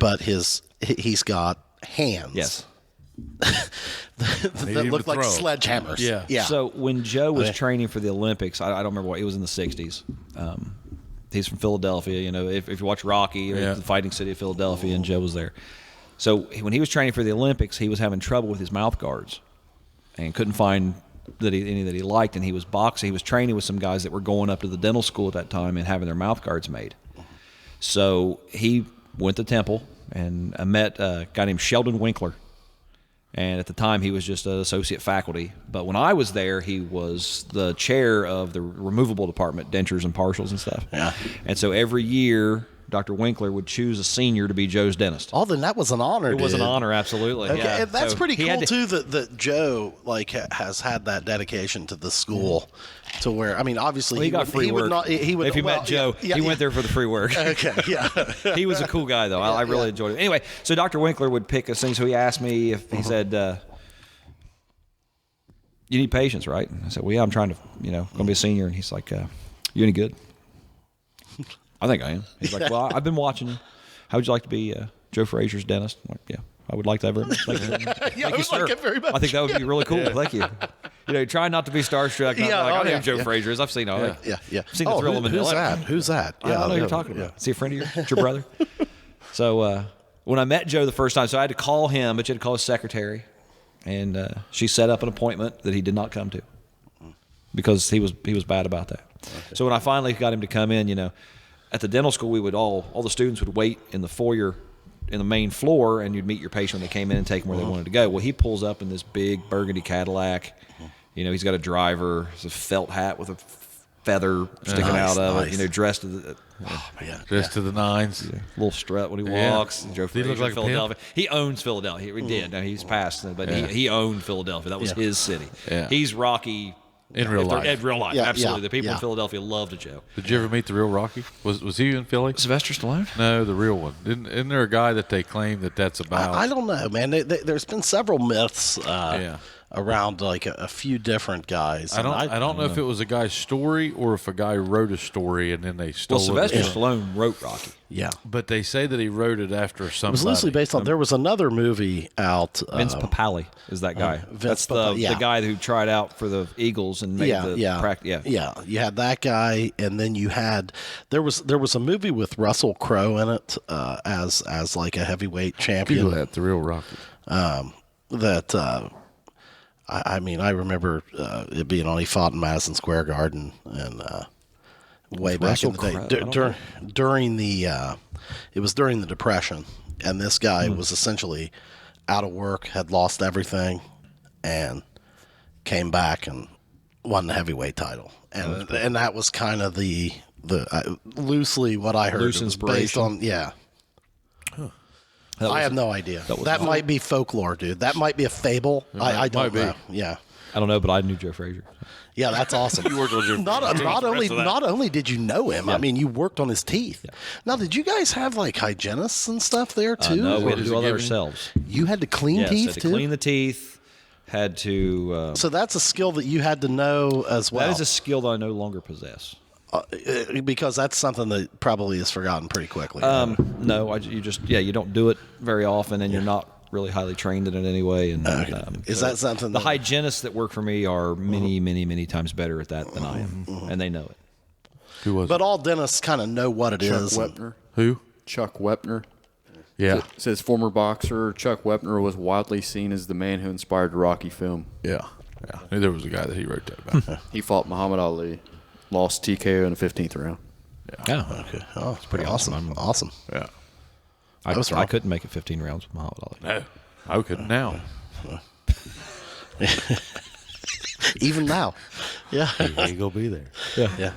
but he's got hands. Yes. that him look to like throw. sledgehammers. Yeah. Yeah. So when Joe was Okay. training for the Olympics, I don't remember what, it was in the 60s. He's from Philadelphia. You know, if you watch Rocky, Yeah. the fighting city of Philadelphia, and Joe was there. So when he was training for the Olympics, he was having trouble with his mouth guards and couldn't find any that he liked. And he was boxing. He was training with some guys that were going up to the dental school at that time and having their mouth guards made. So he went to Temple and met a guy named Sheldon Winkler. And at the time, he was just an associate faculty. But when I was there, he was the chair of the removable department, dentures and partials and stuff. Yeah. And so every year, Dr. Winkler would choose a senior to be Joe's dentist. Oh, then that was an honor. It was an dude. honor, absolutely. Okay, Yeah. and that's So pretty he cool had to- too. That Joe has had that dedication to the school, to where I mean, obviously Well, he got free he work. would not. He would. If you well, met Joe, yeah, he yeah. went there for the free work. Okay, yeah. He was a cool guy, though. I really enjoyed it. Anyway, so Dr. Winkler would pick a thing. So he asked me if he said, "You need patience, right?" And I said, "Well, yeah, I'm trying to, going to be a senior." And he's like, "You any good?" I think I am. He's like, "Well, I've been watching you. How would you like to be Joe Frazier's dentist?" I'm like, "Yeah, I would like that very much. Thank you, Thank you, I would sir. like it very much. I think that would be really cool. Thank you." Try not to be starstruck. Not Yeah, like, oh, I know yeah, who Joe yeah. Frazier is. I've seen all. Yeah. I've seen the Thrill of Manila. Who's that? Who's that? I don't know who you're talking about. Is he a friend of yours? It's your brother? So when I met Joe the first time, so I had to call him, but you had to call his secretary, and she set up an appointment that he did not come to because he was bad about that. Okay. So when I finally got him to come in, at the dental school, we would all the students would wait in the foyer in the main floor, and you'd meet your patient when they came in and take them where they wanted to go. Well, he pulls up in this big burgundy Cadillac. He's got a driver, it's a felt hat with a feather sticking out of it. Dressed to the Dressed to the nines. little strut when he Yeah. walks. Joe He looked Frazier, like a Philadelphia. He owns Philadelphia. He did. Now he's passed, but he owned Philadelphia. That was his city. Yeah. He's Rocky In real life. In real life, Yeah, absolutely. yeah, The people yeah. in Philadelphia loved Joe. Did you ever meet the real Rocky? Was he in Philly? Sylvester Stallone. No, the real one. Isn't there a guy that they claim that's about? I don't know, man. There's been several myths Yeah. around like a few different guys. I don't know if it was a guy's story or if a guy wrote a story and then they stole Well, Sylvester it. Stallone wrote Rocky. Yeah. But they say that he wrote it after somebody. It was loosely based on. There was another movie out. Vince Papale is that guy. Vince That's the yeah. guy who tried out for the Eagles and made Yeah. You had that guy, and then you had there was a movie with Russell Crowe in it as like a heavyweight champion. Google that, the real Rocky. I remember it being on. He fought in Madison Square Garden and way back in the Russell day Crowe? during the it was during the Depression, and this guy was essentially out of work, had lost everything, and came back and won the heavyweight title, and that was kind of the loosely what I heard. Loose It was based inspiration. on I have no idea. That might be folklore, dude. That might be a fable. I don't might be. know. Yeah. I don't know, but I knew Joe Frazier. Yeah, that's awesome. You worked on your not only did you know him, I mean, you worked on his teeth. Now, did you guys have like hygienists and stuff there too? No, we had Or to do all that ourselves. you had to clean Yes, teeth had to too. clean the teeth. Had to. So that's a skill that you had to know as well. That is a skill that I no longer possess. Because that's something that probably is forgotten pretty quickly. No, you don't do it very often, and you're not really highly trained in it anyway. And Is that something the that- hygienists that work for me are many times better at that than I am, and they know it. Who was but all dentists kind of know what it Chuck is. Wepner. Who? Chuck Wepner. Yeah. Says former boxer Chuck Wepner was widely seen as the man who inspired the Rocky film. Yeah. I knew there was a guy that he wrote that about. He fought Muhammad Ali, lost TKO in the 15th round. Yeah. Okay. Oh, it's pretty awesome. Awesome. Yeah. I couldn't make it 15 rounds with Muhammad Ali. No, I couldn't now. Even now. Yeah. He ain't gonna be there. Yeah.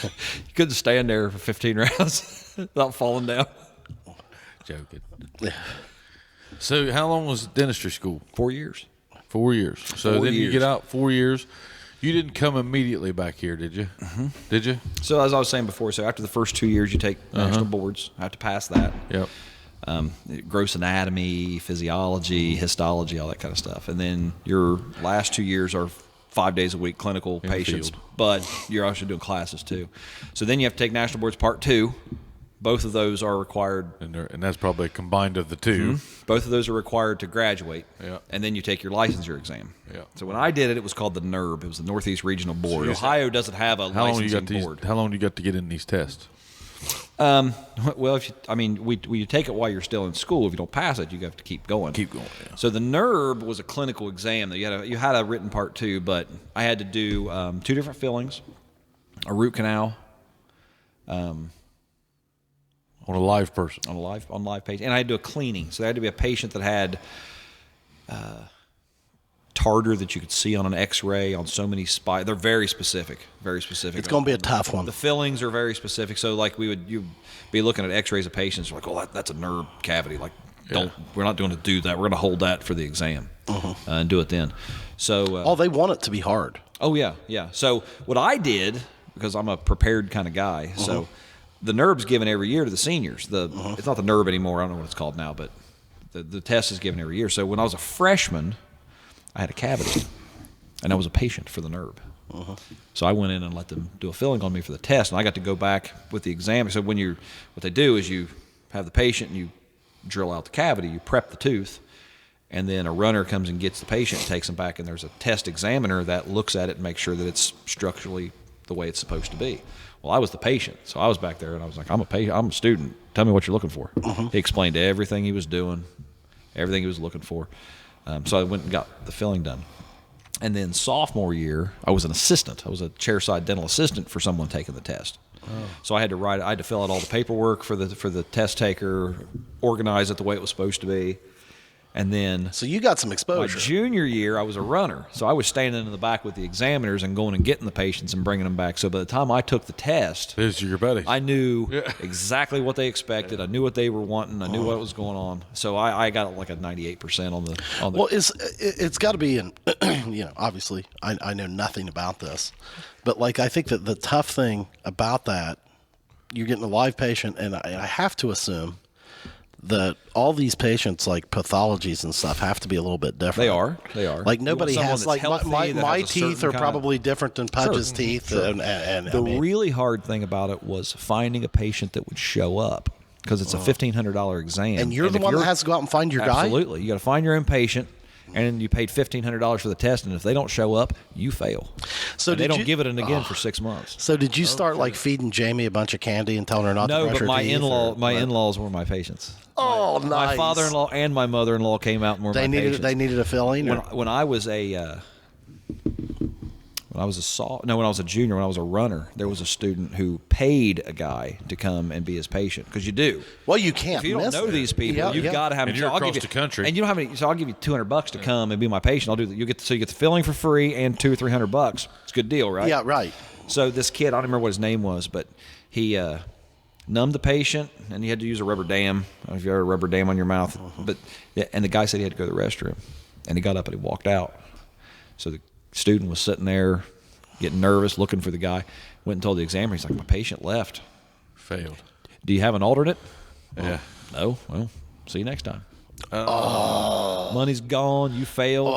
You couldn't stand there for 15 rounds without falling down. Joking. Yeah. So how long was dentistry school? 4 years. 4 years. So 4 then you years. get out 4 years. You didn't come immediately back here, did you? Mm-hmm. Did you? So as I was saying before, so after the first 2 years, you take national boards. I have to pass that. Yep. Gross anatomy, physiology, histology, all that kind of stuff. And then your last 2 years are 5 days a week clinical In the patients, field. but you're also doing classes too. So then you have to take national boards part 2. Both of those are required. And that's probably combined of the two. Both of those are required to graduate. Yeah. And then you take your licensure exam. Yeah. So when I did it, it was called the NERB. It was the Northeast Regional Board. Ohio doesn't have a How long you licensing got board. How long do you got to get in these tests? Well, you take it while you're still in school. If you don't pass it, you have to keep going. Keep going. Yeah. So the NERB was a clinical exam that you had a written part 2, but I had to do 2 different fillings, a root canal, On a live person. on live patient, and I had to do a cleaning. So there had to be a patient that had tartar that you could see on an X-ray on so many spots. They're very specific, very specific. It's going to be a tough one. The fillings are very specific. So like you'd be looking at X-rays of patients, you're like, oh, that's a nerve cavity. Like, we're not going to do that. We're going to hold that for the exam and do it then. So They want it to be hard. oh yeah. So what I did, because I'm a prepared kind of guy, so the NERB's given every year to the seniors. It's not the NERB anymore. I don't know what it's called now, but the test is given every year. So when I was a freshman, I had a cavity, and I was a patient for the NERB. So I went in and let them do a filling on me for the test, and I got to go back with the exam. So what they do is you have the patient and you drill out the cavity, you prep the tooth, and then a runner comes and gets the patient, takes them back, and there's a test examiner that looks at it and makes sure that it's structurally the way it's supposed to be. Well, I was the patient, so I was back there, and I was like, I'm a patient, I'm a student. Tell me what you're looking for. He explained everything he was doing, everything he was looking for. So I went and got the filling done. And then sophomore year, I was an assistant. I was a chairside dental assistant for someone taking the test. So I had to fill out all the paperwork for the test taker, organize it the way it was supposed to be. And then So you got some my exposure. junior year, I was a runner. So I was standing in the back with the examiners and going and getting the patients and bringing them back. So by the time I took the test, This is your buddy. I knew exactly what they expected. I knew what they were wanting. I knew what was going on. So I got like a 98% on the. Well, it's got to be in, obviously I know nothing about this, but like I think that the tough thing about that, you're getting a live patient, and I have to assume that all these patients, like pathologies and stuff, have to be a little bit different. They are. Like You nobody want has someone like that's healthy, that my has a certain teeth are kind of- probably different than Pudge's teeth, and The I mean, really hard thing about it was finding a patient that would show up, because it's a $1,500 exam. and you're the if one that has to go out and find your guy. Absolutely. You got to find your own patient, and you paid $1,500 for the test, and if they don't show up, you fail. So And they did don't you- give it again for 6 months. So did you start like feeding Jamie a bunch of candy and telling her not to No, brush but her my teeth? in-laws were my patients. Oh, nice. My father-in-law and my mother-in-law came out and were They my needed patients. they needed a filling. Or? When I was a junior, when I was a runner, there was a student who paid a guy to come and be his patient, because you do. Well, you can't. If you don't miss know it. these people, Yeah, you've yeah. got to have. And you're I'll give across the country. and you don't have any. So I'll give you $200 to come and be my patient. I'll do that. You get the filling for free and $200 or $300. It's a good deal, right? Yeah, right. So this kid, I don't remember what his name was, but he numbed the patient, and he had to use a rubber dam. I don't know if you ever had a rubber dam on your mouth, and the guy said he had to go to the restroom, and he got up and he walked out. So the student was sitting there, getting nervous, looking for the guy. Went and told the examiner. He's like, my patient left. Failed. Do you have an alternate? Yeah. No. Well, see you next time. Money's gone. You failed.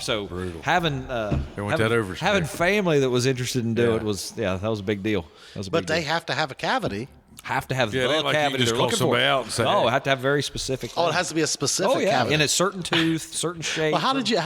So having having family that was interested in doing it was that was a big deal. That was a But big they deal. have to have a cavity. Have to have Yeah, it the ain't like you cavity just they're call looking somebody for. out and say, no, hey. it have to have very specific. Oh, it things. has to be a specific Oh yeah, cavity. and it's certain tooth, certain shape. Well, how did you?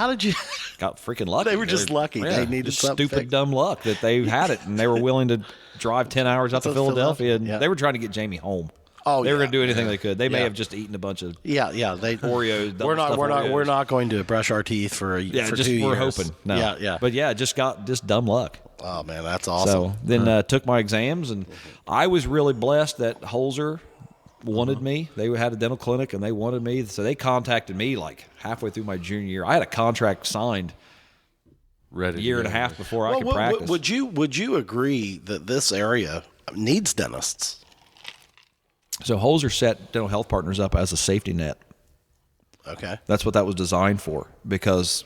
Got freaking lucky. They were just lucky. They needed just something stupid, fixed. dumb luck that they had it, and they were willing to drive 10 hours out to To Philadelphia, and Philadelphia, yeah. they were trying to get Jamie home. Oh, they were yeah. going to do anything they could. They may Yeah. have just eaten a bunch of Yeah. They Oreos. double We're stuffed not. Oreos. We're not going to brush our teeth for Yeah, for just 2 we're years. hoping. No. Yeah. But yeah, just got dumb luck. Oh man, that's awesome. So then took my exams, and I was really blessed that Holzer wanted me. They had a dental clinic, and they wanted me. So they contacted me like halfway through my junior year. I had a contract signed a year and a half before I could practice. Would you agree that this area needs dentists? So Holzer set Dental Health Partners up as a safety net. Okay. That's what that was designed for, because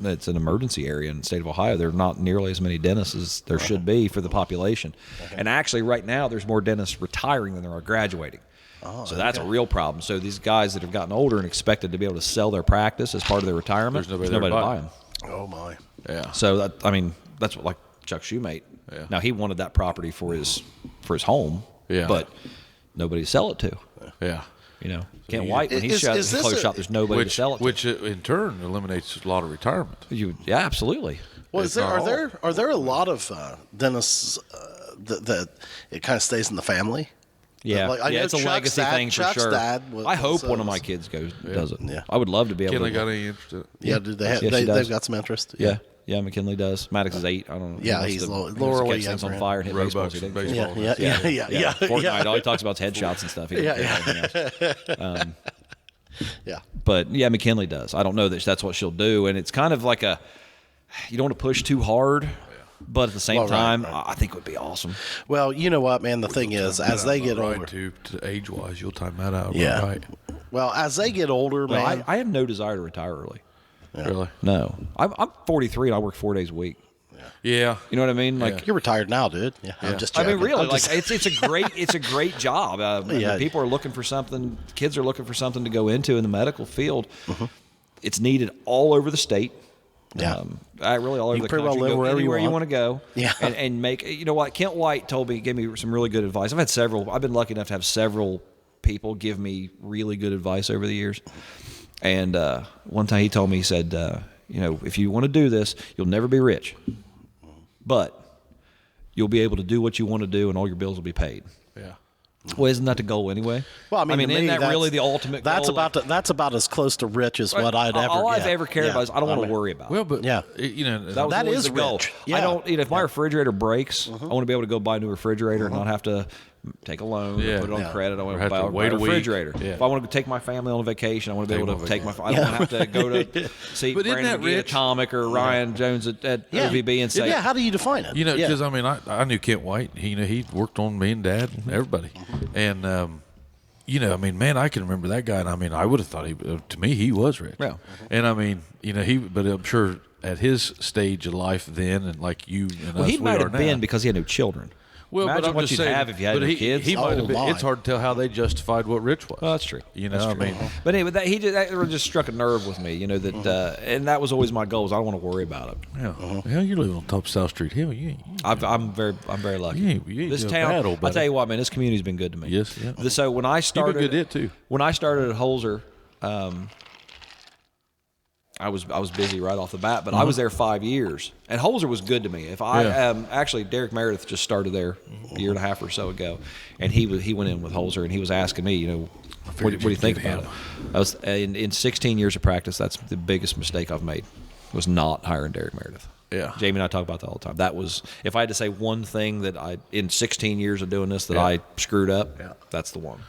it's an emergency area in the state of Ohio. There are not nearly as many dentists as there should be for the population. Okay. And actually right now there's more dentists retiring than there are graduating. So that's a real problem. So these guys that have gotten older and expected to be able to sell their practice as part of their retirement, there's nobody to buy them. Oh my. Yeah. So that's what, like Chuck Shoemate. Yeah. Now he wanted that property for his home. Yeah. But nobody to sell it to. Yeah. You know, Kent White, when he shut his clothes shop, there's nobody to sell it to. Which in turn eliminates a lot of retirement. Yeah, absolutely. Well, are there a lot of dentists that it kind of stays in the family? Yeah, like, I know it's a legacy thing for sure. I hope one of my kids does it. Yeah. I would love to be able to. Kinley got any interest in it? Yeah, they've got some interest. Yeah, McKinley does. Maddox is 8. I don't know. Yeah, he's lower catch things on fire and hit baseball. Yeah. Fortnite, all he talks about is headshots and stuff. Yeah. But yeah, McKinley does. I don't know that that's what she'll do, and it's kind of like you don't want to push too hard. But at the same time, I think it would be awesome. Well, you know what, man? The thing is, as they get older, to age-wise, you'll time that out. Yeah. Right. Well, as they get older, man, I have no desire to retire early. Yeah. Really? No, I'm 43 and I work 4 days a week. Yeah. You know what I mean? Like you're retired now, dude. Yeah. I'm just joking. I mean, really, it's a great job. People are looking for something. Kids are looking for something to go into in the medical field. Mm-hmm. It's needed all over the state. Yeah, I really all over the country. Well live wherever anywhere you want to go. Yeah, and make. You know what? Kent White gave me some really good advice. I've been lucky enough to have several people give me really good advice over the years. And one time he told me, he said, if you want to do this, you'll never be rich, but you'll be able to do what you want to do, and all your bills will be paid. Yeah. Well, isn't that the goal anyway? Well, I mean, isn't that really the ultimate goal? That's about as close to rich as what I'd ever. All I've ever cared about is I don't want to worry about. Well, but that is the goal. Rich. Yeah. I don't. If my refrigerator breaks, I want to be able to go buy a new refrigerator and not have to take a loan, put it on credit. I want to buy a refrigerator. Yeah. If I want to take my family on a vacation, I want to be able to take my. I don't have to go to see Brandon McGee at Atomic or Ryan Jones at OVB and say, how do you define it? Because I knew Kent White. He worked on me and Dad and everybody, and man, I can remember that guy, and I would have thought to me he was rich. Yeah. And but I'm sure at his stage of life then, and like you and us, he might have been because he had no children. Well, imagine but I'm what just you'd saying, have if you had no kids. He might have been. It's hard to tell how they justified what rich was. Well, that's true. But anyway, that just struck a nerve with me. That and that was always my goal. I don't want to worry about it. Yeah. Hell, you live on top of South Street Hill. I'm very lucky. This town. I tell you what, man, this community's been good to me. Yes. Yeah. So when I started, you too. When I started at Holzer, I was busy right off the bat, but I was there 5 years, and Holzer was good to me. Actually, Derek Meredith just started there a year and a half or so ago, and he went in with Holzer, and he was asking me, what do you think about it? I was in 16 years of practice. That's the biggest mistake I've made, was not hiring Derek Meredith. Yeah, Jamie and I talk about that all the time. That was, if I had to say one thing that in 16 years of doing this that I screwed up, that's the one.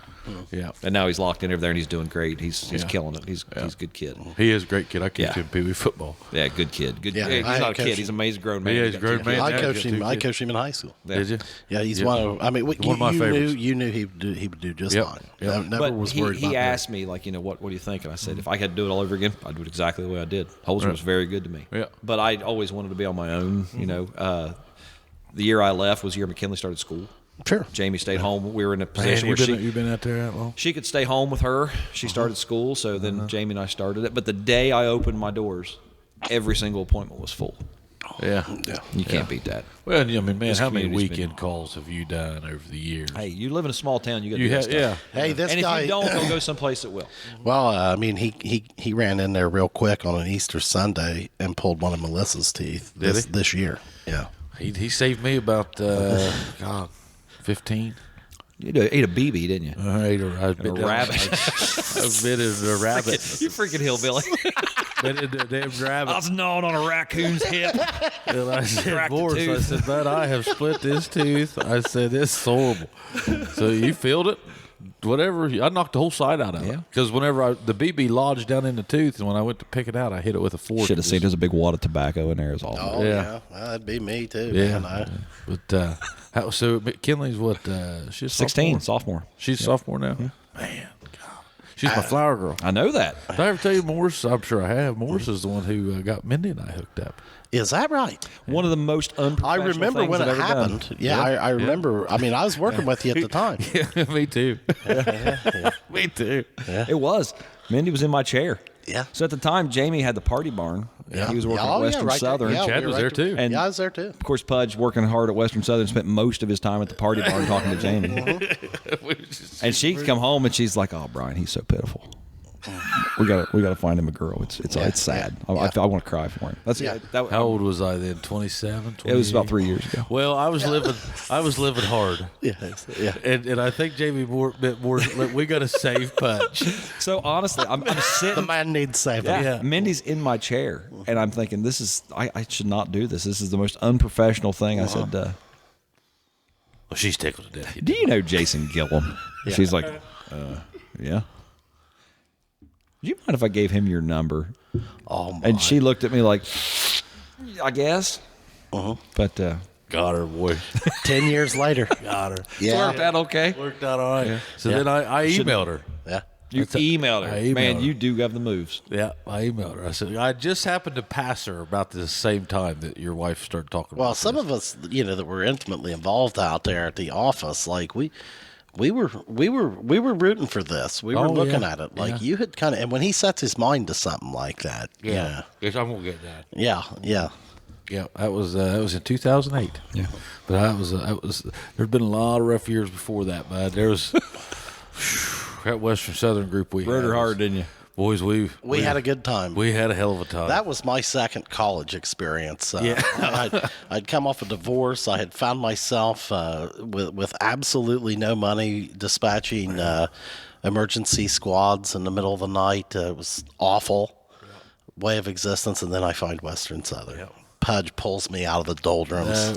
Yeah, and now he's locked in over there and he's doing great. He's killing it. He's a good kid. He is a great kid. I coached him in Pee Wee football. Yeah, good kid. Good. Yeah, he's not a kid. He's an amazing grown man. Yeah, he's a grown man. I coached him in high school. Yeah. Did you? Yeah, he's one of. I mean, one of my favorites. You knew he would do just fine. Yep. Never was worried about. He asked me what do you think? And I said, if I had to do it all over again, I'd do it exactly the way I did. Holzer was very good to me. Yeah. But I always wanted to be on my own. The year I left was the year McKinley started school. Sure. Jamie stayed home. We were in a position where you've been out there that long? She could stay home with her. She started school, so then Jamie and I started it. But the day I opened my doors, every single appointment was full. Yeah. You can't beat that. Well, man, how many weekend calls have you done over the years? Hey, you live in a small town. You got to do that stuff. Yeah. Hey, this guy. If you don't, he'll go someplace that will. Well, he ran in there real quick on an Easter Sunday and pulled one of Melissa's teeth this year. Yeah. He saved me about 15. You ate a BB, didn't you? I ate a rabbit. I bit a rabbit. You freaking hillbilly. Bit a damn rabbit. I was gnawing on a raccoon's hip. And I said, Boris, I said, but I have split this tooth. I said, it's horrible. So you filled it? whatever. I knocked the whole side out of it. Because whenever the BB lodged down in the tooth, and when I went to pick it out, I hit it with a fork. Should have seen there's a big wad of tobacco in there. Is all. Oh, yeah. Well, that'd be me, too. Yeah. Man. But so Kinley's what? She's 16, sophomore. She's a sophomore now. Man, God. She's my flower girl. I know that. Did I ever tell you Morris? I'm sure I have. Morris is the one who got Mindy and I hooked up. Is that right? One of the most unprofessional I remember things when I've it ever done. happened. Yeah, I remember. I mean, I was working with you at the time. Yeah, me too. Me too. It was. Mindy was in my chair. Yeah. So at the time, Jamie had the party barn. Yeah. He was working Oh, at yeah, Western right there. Southern. Yeah, Chad we was were there right too. And yeah, I was there too. of course, Pudge, working hard at Western Southern, spent most of his time at the party barn talking to Jamie. And she'd come home and she's like, "Oh, Brian, he's so pitiful. We gotta find him a girl. It's sad. I want to cry for him." That's How old was I then? 27. It was about 3 years ago. Well, I was living hard. Yeah. And I think Jamie bit more. We got to save Pudge. So honestly, I'm sitting. The man needs saving. Yeah. Mindy's in my chair, and I'm thinking, I should not do this. This is the most unprofessional thing. I said, Well, she's tickled to death. "Do you know Jason Gillum?" She's like, "Yeah." Do you mind if I gave him your number? Oh, my. And she looked at me like, "I guess." But Got her, boy. 10 years later. Got her. Yeah. worked out okay. Worked out all right. So then I emailed her. Yeah. You emailed her. I emailed Man, her. you do have the moves. Yeah, I emailed her. I said, I just happened to pass her about the same time that your wife started talking Well, about some of us, that were intimately involved out there at the office, like we were rooting for this. We were looking at it. Like you had kind of, and when he sets his mind to something like that, Yes, I'm going to get that. yeah. Yeah, that was in 2008. Yeah. But that was there'd been a lot of rough years before that, but there was that Western Southern group we Rode had her hard, was- didn't you? Boys, we had a good time. We had a hell of a time. That was my second college experience. I'd come off a divorce. I had found myself with absolutely no money dispatching emergency squads in the middle of the night. It was awful way of existence. And then I find Western Southern. Pudge pulls me out of the doldrums,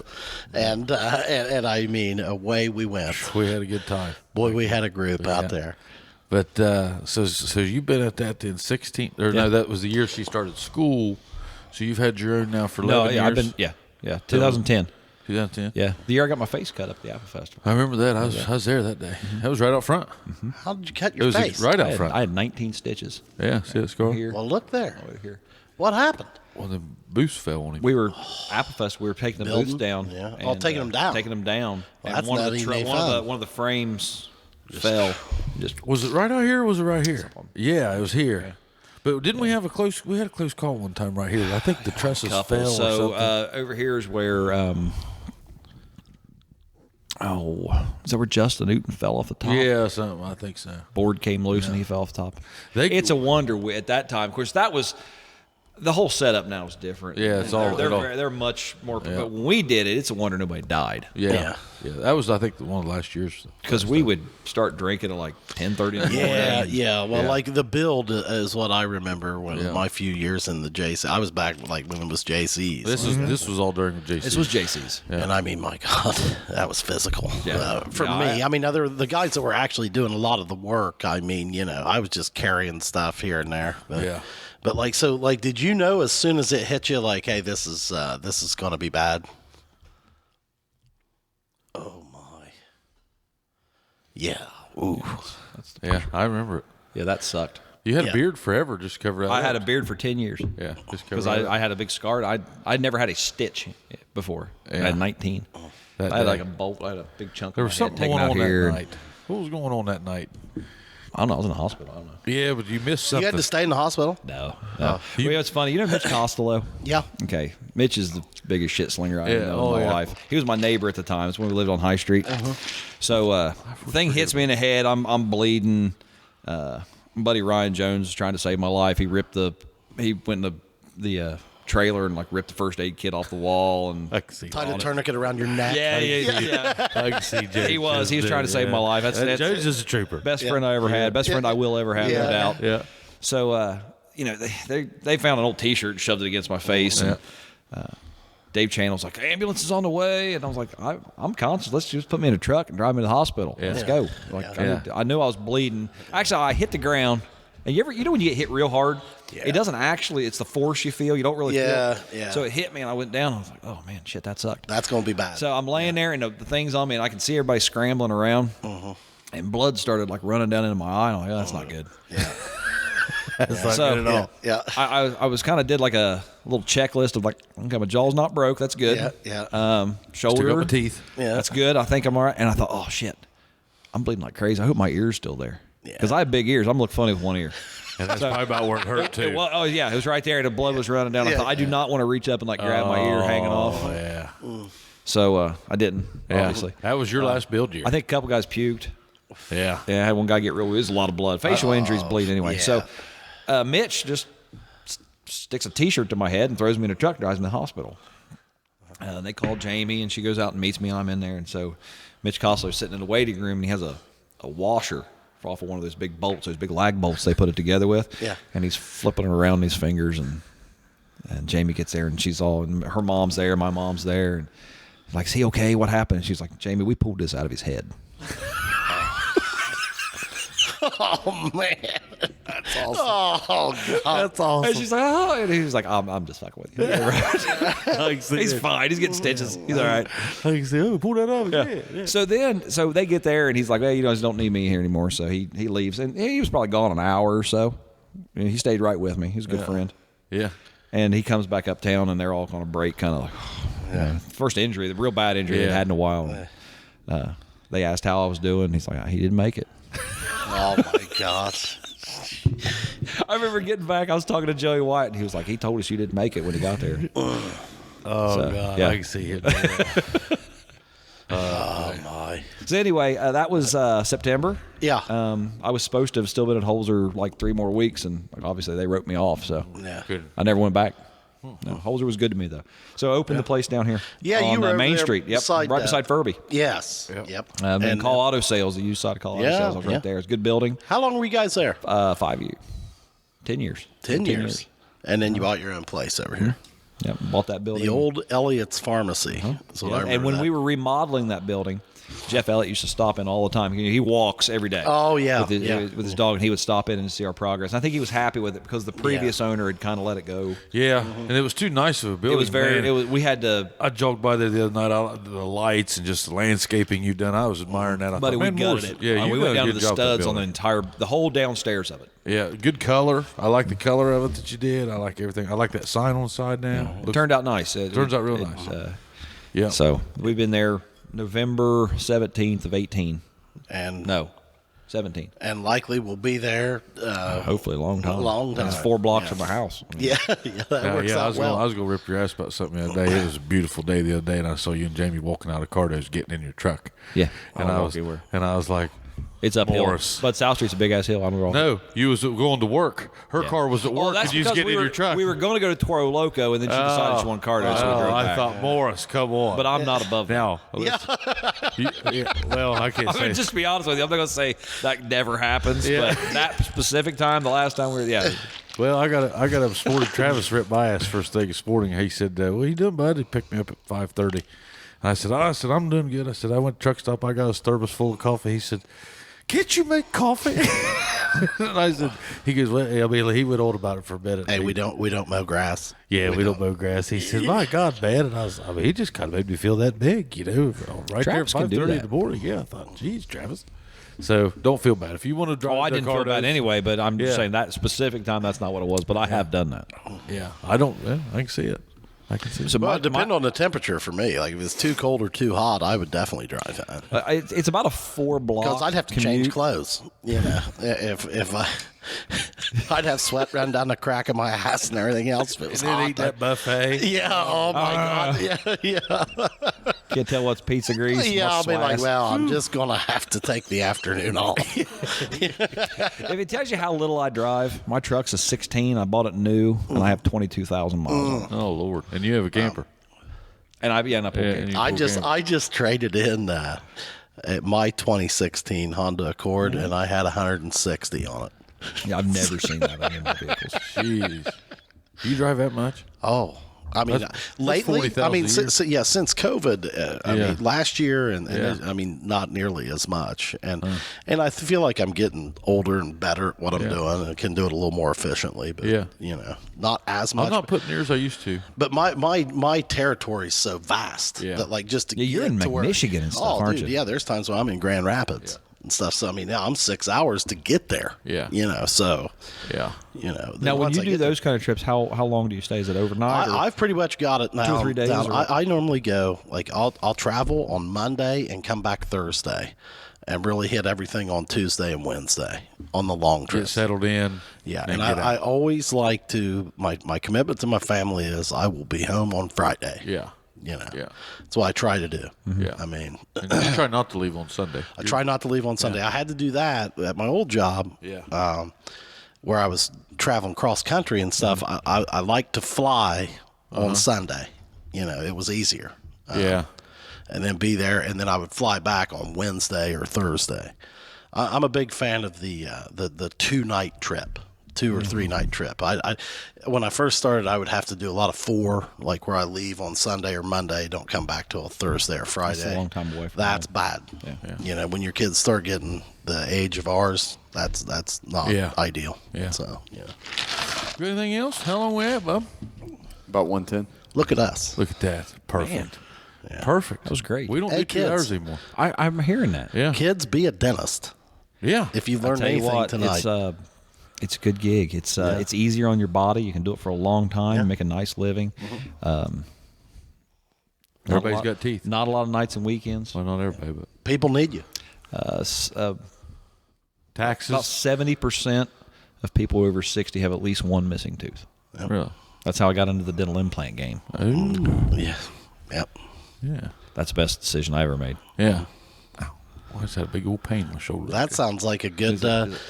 and I mean, away we went. We had a good time. Boy, we had a group out there. But so you've been at that in 16, or no, that was the year she started school. So you've had your own now for 11 years. I've been 2010. 2010. Yeah, the year I got my face cut up at the Apple Festival. I remember that. I was there that day. That was right out front. How did you cut It your was face? right I out had, front. I had 19 stitches. Yeah, see that scar? Here, Well, look there. over here. What happened? Well, the boost fell on him. We were Apple Fest. We were taking the Building? boots down. Yeah. and, Taking them down. Taking them down. Well, and that's one of not the even one of the fun. one of the frames fell. Just Was it right out here or was it right here? Yeah, it was here. But didn't we have a close call one time right here? I think the trusses couple. fell or So something. over here is where is that where Justin Newton fell off the top? Yeah, something. I think so. Board came loose and he fell off the top. They- It's a wonder at that time. Of course, that was the whole setup. Now is different. Yeah, it's And all- it all- they're much more. But when we did it, it's a wonder nobody died. Yeah. That was, I think, one of last year's. Because we would start drinking at like 10:30 in the morning. Yeah. Well, Yeah. like the build is what I remember when my few years in the JC. I was back like when it was JC's. This was all during JC. This was JC's. And I mean, my God, that was physical for Yeah, me. I mean, the guys that were actually doing a lot of the work. I mean, I was just carrying stuff here and there. But, Yeah. But like, did you know as soon as it hit you, like, hey, this is going to be bad? Oh my. Yeah. Ooh. Yeah, I remember it. Yeah, that sucked. You had Yeah. a beard forever, just covered it I up. had a beard for 10 years. Yeah, just covered Because it up. I had a big scar. I'd never had a stitch before. I had 19. That I had day. like a bolt. I had a big chunk There of was my head something taken going out on here. that night. What was going on that night? I don't know. I was in the hospital. I don't know. Yeah, but you missed You something. had to stay in the hospital? No. Well, it's funny. You know Mitch Costello? Yeah. Okay. Mitch is the biggest shit slinger I Yeah, know in my life. He was my neighbor at the time. It's when we lived on High Street. So thing hits me in the head. I'm bleeding. My buddy Ryan Jones is trying to save my life. He went in the trailer and like ripped the first aid kit off the wall and I can see Tied a tourniquet around your neck. yeah. I can see Jones. He was trying to save my life. That's Jones is a trooper. best friend I ever had. Best friend I will ever have, no doubt. Yeah. So they found an old T-shirt and shoved it against my face. And, Dave Channel's like, ambulance is on the way. And I was like, I'm conscious. Let's just put me in a truck and drive me to the hospital. Let's go. Like, I knew I was bleeding. Actually, I hit the ground. And you know when you get hit real hard, it doesn't actually, it's the force you feel. You don't really feel. Yeah. So it hit me and I went down. I was like, oh man, shit, that sucked. That's going to be bad. So I'm laying there and the thing's on me and I can see everybody scrambling around. And blood started like running down into my eye. And I'm like, oh, that's not good. Yeah. That's not good at all. Yeah. I was kind of did like a little checklist of like, okay, my jaw's not broke. That's good. Yeah. Shoulder. Still got my teeth. Yeah. That's good. I think I'm all right. And I thought, oh shit, I'm bleeding like crazy. I hope my ear's still there. Because I have big ears. I'm looking funny with one ear. And that's probably about where it hurt too. It was right there. The blood was running down. I thought, I do not want to reach up and like grab my ear hanging off. Oh yeah. So I didn't. Obviously, that was your last build year. I think a couple guys puked. Yeah. Yeah, I had one guy get real. It was a lot of blood. Facial injuries bleed anyway. So Mitch just sticks a T-shirt to my head and throws me in a truck, drives me to the hospital. They call Jamie, and she goes out and meets me, and I'm in there. And so Mitch Kostler's sitting in the waiting room, and he has a washer off of one of those big bolts, those big lag bolts they put it together with. Yeah. And he's flipping it around his fingers, and Jamie gets there, and and her mom's there, my mom's there, and like, is he okay? What happened? And she's like, Jamie, we pulled this out of his head. Oh man, that's awesome. Oh God, that's awesome. And she's like, oh, and he's like, I'm just fucking with you. He's fine. He's getting stitches. He's all right. I can say, oh, pull that off. Yeah. So they get there, and he's like, well, you guys don't need me here anymore. So he leaves, and he was probably gone an hour or so. And he stayed right with me. He's a good friend. Yeah. And he comes back uptown, and they're all on a break, kind of like, first injury, the real bad injury they'd had in a while. They asked how I was doing. He's like, he didn't make it. Oh my gosh. I remember getting back. I was talking to Joey White, and he was like, he told us you didn't make it when he got there. God, I can see it. Oh my. So anyway, that was September. Yeah. I was supposed to have still been at Holzer like 3 more weeks, and obviously they wrote me off. So Good. I never went back. No, Holzer was good to me though. So I opened the place down here. Yeah, on you were Main there Street. Yep, right beside Furby. Yes. Yep. And Call Auto Sales, the used side of Call Auto Sales, I was right there. It's a good building. How long were you guys there? 5 years. 10 years. 10 years. And then you bought your own place over here. Yep, bought that building. The old Elliott's Pharmacy. That's what I remember. And when we were remodeling that building, Jeff Elliott used to stop in all the time. He walks every day. Oh, yeah. With his dog, and he would stop in and see our progress. And I think he was happy with it because the previous owner had kind of let it go. Yeah, and it was too nice of a building. It was very. We had to. I jogged by there the other night. The lights and just the landscaping you've done. I was admiring that. Buddy, we gutted it. Yeah, we went down to the studs on the whole downstairs of it. Yeah, good color. I like the color of it that you did. I like everything. I like that sign on the side now. It turned out nice. Turns out real nice. Yeah. So we've been there November 17th of 18. And no, 17. And likely we'll be there. Hopefully a long time. A long time. It's 4 blocks from our house. Yeah, that works out well. I was going to rip your ass about something the other day. It was a beautiful day the other day, and I saw you and Jamie walking out of Cardo's getting in your truck. Yeah. And I was like, it's uphill. Morris. But South Street's a big ass hill. I'm wrong. No, you was going to work. Her car was at work, and you was getting in your truck. We were going to go to Toro Loco, and then she decided she wanted Cardo, so we drove back. I thought, Morris, come on. But I'm not above now. Well, I can't say. Just to be honest with you, I'm not going to say that never happens, but that specific time, the last time we were, Well, I got a sporting Travis ripped by us first thing this morning. He said, "What are you doing, bud?" He picked me up at 5:30. And I said, I'm doing good. I said, I went to truck stop. I got a Starbucks full of coffee. He said, can't you make coffee? And I said, he goes, well, I mean, he went on about it for a minute. Hey, we don't mow grass. Yeah, we don't mow grass. He said, my God, man. And he just kind of made me feel that big, right Travis there at 5:30 in the morning. Yeah, I thought, geez, Travis. So don't feel bad. If you want to drive I didn't feel bad anyway, but I'm just saying that specific time, that's not what it was. But I have done that. Yeah, I can see it. I can see it. So it depends on the temperature for me. Like if it's too cold or too hot, I would definitely drive that. It's about a 4 block. Because I'd have to change clothes. If I'd have sweat run down the crack of my ass and everything else. If it was and then hot, eat that buffet. Yeah. Oh my God. Yeah. Can't tell what's pizza grease. Yeah, I'll be like, well, I'm just gonna have to take the afternoon off. If it tells you how little I drive, my truck's a 16. I bought it new, and I have 22,000 miles on it. Oh Lord! And you have a camper. And I just traded in my 2016 Honda Accord, and I had 160 on it. Yeah, I've never seen that on any of my vehicles. Jeez. Do you drive that much? Oh, I mean, lately, I mean, since COVID, I mean, last year, and I mean, not nearly as much. And I feel like I'm getting older and better at what I'm doing, and I can do it a little more efficiently. But you know, not as much. I'm not putting near as I used to. But my territory is so vast that like just to you're get in to where, Michigan and stuff, aren't you? Yeah, there's times when I'm in Grand Rapids. And stuff. So I mean, now I'm 6 hours to get there. Yeah. You know, so you know. Now, when you do those kind of trips, how long do you stay? Is it overnight? I've pretty much got it now. 2 or 3 days. I normally go like I'll travel on Monday and come back Thursday, and really hit everything on Tuesday and Wednesday on the long trip. Get settled in. Yeah, and I always like to my commitment to my family is I will be home on Friday. Yeah. You know, that's what I try to do. Yeah, I mean, and you try not to leave on Sunday. I try not to leave on Sunday. I had to do that at my old job. Where I was traveling cross country and stuff. I like to fly on Sunday. You know, it was easier. And then be there, and then I would fly back on Wednesday or Thursday. I'm a big fan of the 2-night trip. 2 or 3 night trip. I when I first started, I would have to do a lot of 4, like where I leave on Sunday or Monday, don't come back till Thursday or Friday. That's a long time away from That's bad. You know, when your kids start getting the age of ours, that's not ideal. So Got anything else? How long we at, bub? About 110. Look at us. Look at that. Perfect. Perfect. That was great. We don't Hey, do 2 hours kids. anymore. I'm hearing that. Yeah. Kids, be a dentist. Yeah. If you've I'll learned tell you anything what, tonight. it's a good gig. It's easier on your body. You can do it for a long time, make a nice living. Everybody's got teeth. Not a lot of nights and weekends. Well, not everybody, but People need you. taxes. About 70% of people over 60 have at least one missing tooth. Really? That's how I got into the dental implant game. Yeah. Yep. Yeah. That's the best decision I ever made. Yeah. Ow. I just had a big old pain in my shoulder. That sounds like a good.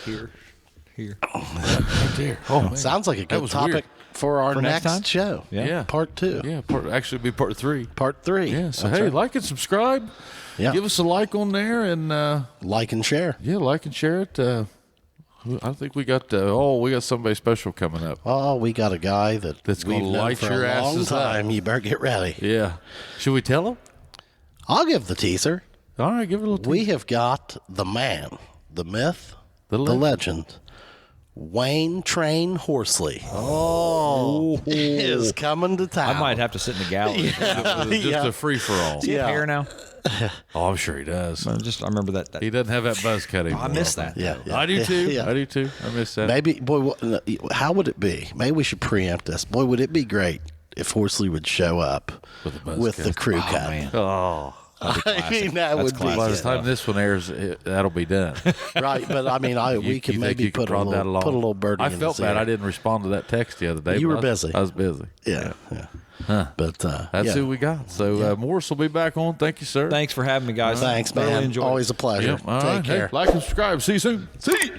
Here. right there. Oh, man. Sounds like a That good was topic weird. for our next time? show. Yeah. Part 2. Yeah. Actually, it'd be part 3. Part 3. Yeah. So, That's hey, right. like and subscribe. Yeah. Give us a like on there and, Like and share. like and share it. I think we got somebody special coming up. Oh, we got a guy that's gonna we've known light for your a long asses up. time. You better get ready. Yeah. Should we tell him? I'll give the teaser. All right, give it a little We have got the man, the myth, The the legend. legend, Wayne Train Horsley. Oh, is coming to town. I might have to sit in the gallery. Just a free-for-all. Does he have hair now? Oh, I'm sure he does. I remember that. He doesn't have that buzz cut anymore. I miss that. Yeah, yeah. I do too. Yeah. I do too. I miss that. Maybe, boy, how would it be? Maybe we should preempt this. Boy, would it be great if Horsley would show up With a buzz with the cut. crew Oh, cut. man. Oh, I mean, that would be by the good. time this one airs, that'll be done. Right, but I mean, we could You think maybe you could put a prod that little along? birdie I in felt his bad. ear. I didn't respond to that text the other day. You but were busy. I was busy. Yeah. But That's yeah. who we got. So Morris will be back on. Thank you, sir. Thanks for having me, guys. Thanks, Thoroughly man. enjoyed it. Always a pleasure. Yep. All Take right. care. Hey, like and subscribe. See you soon. See you.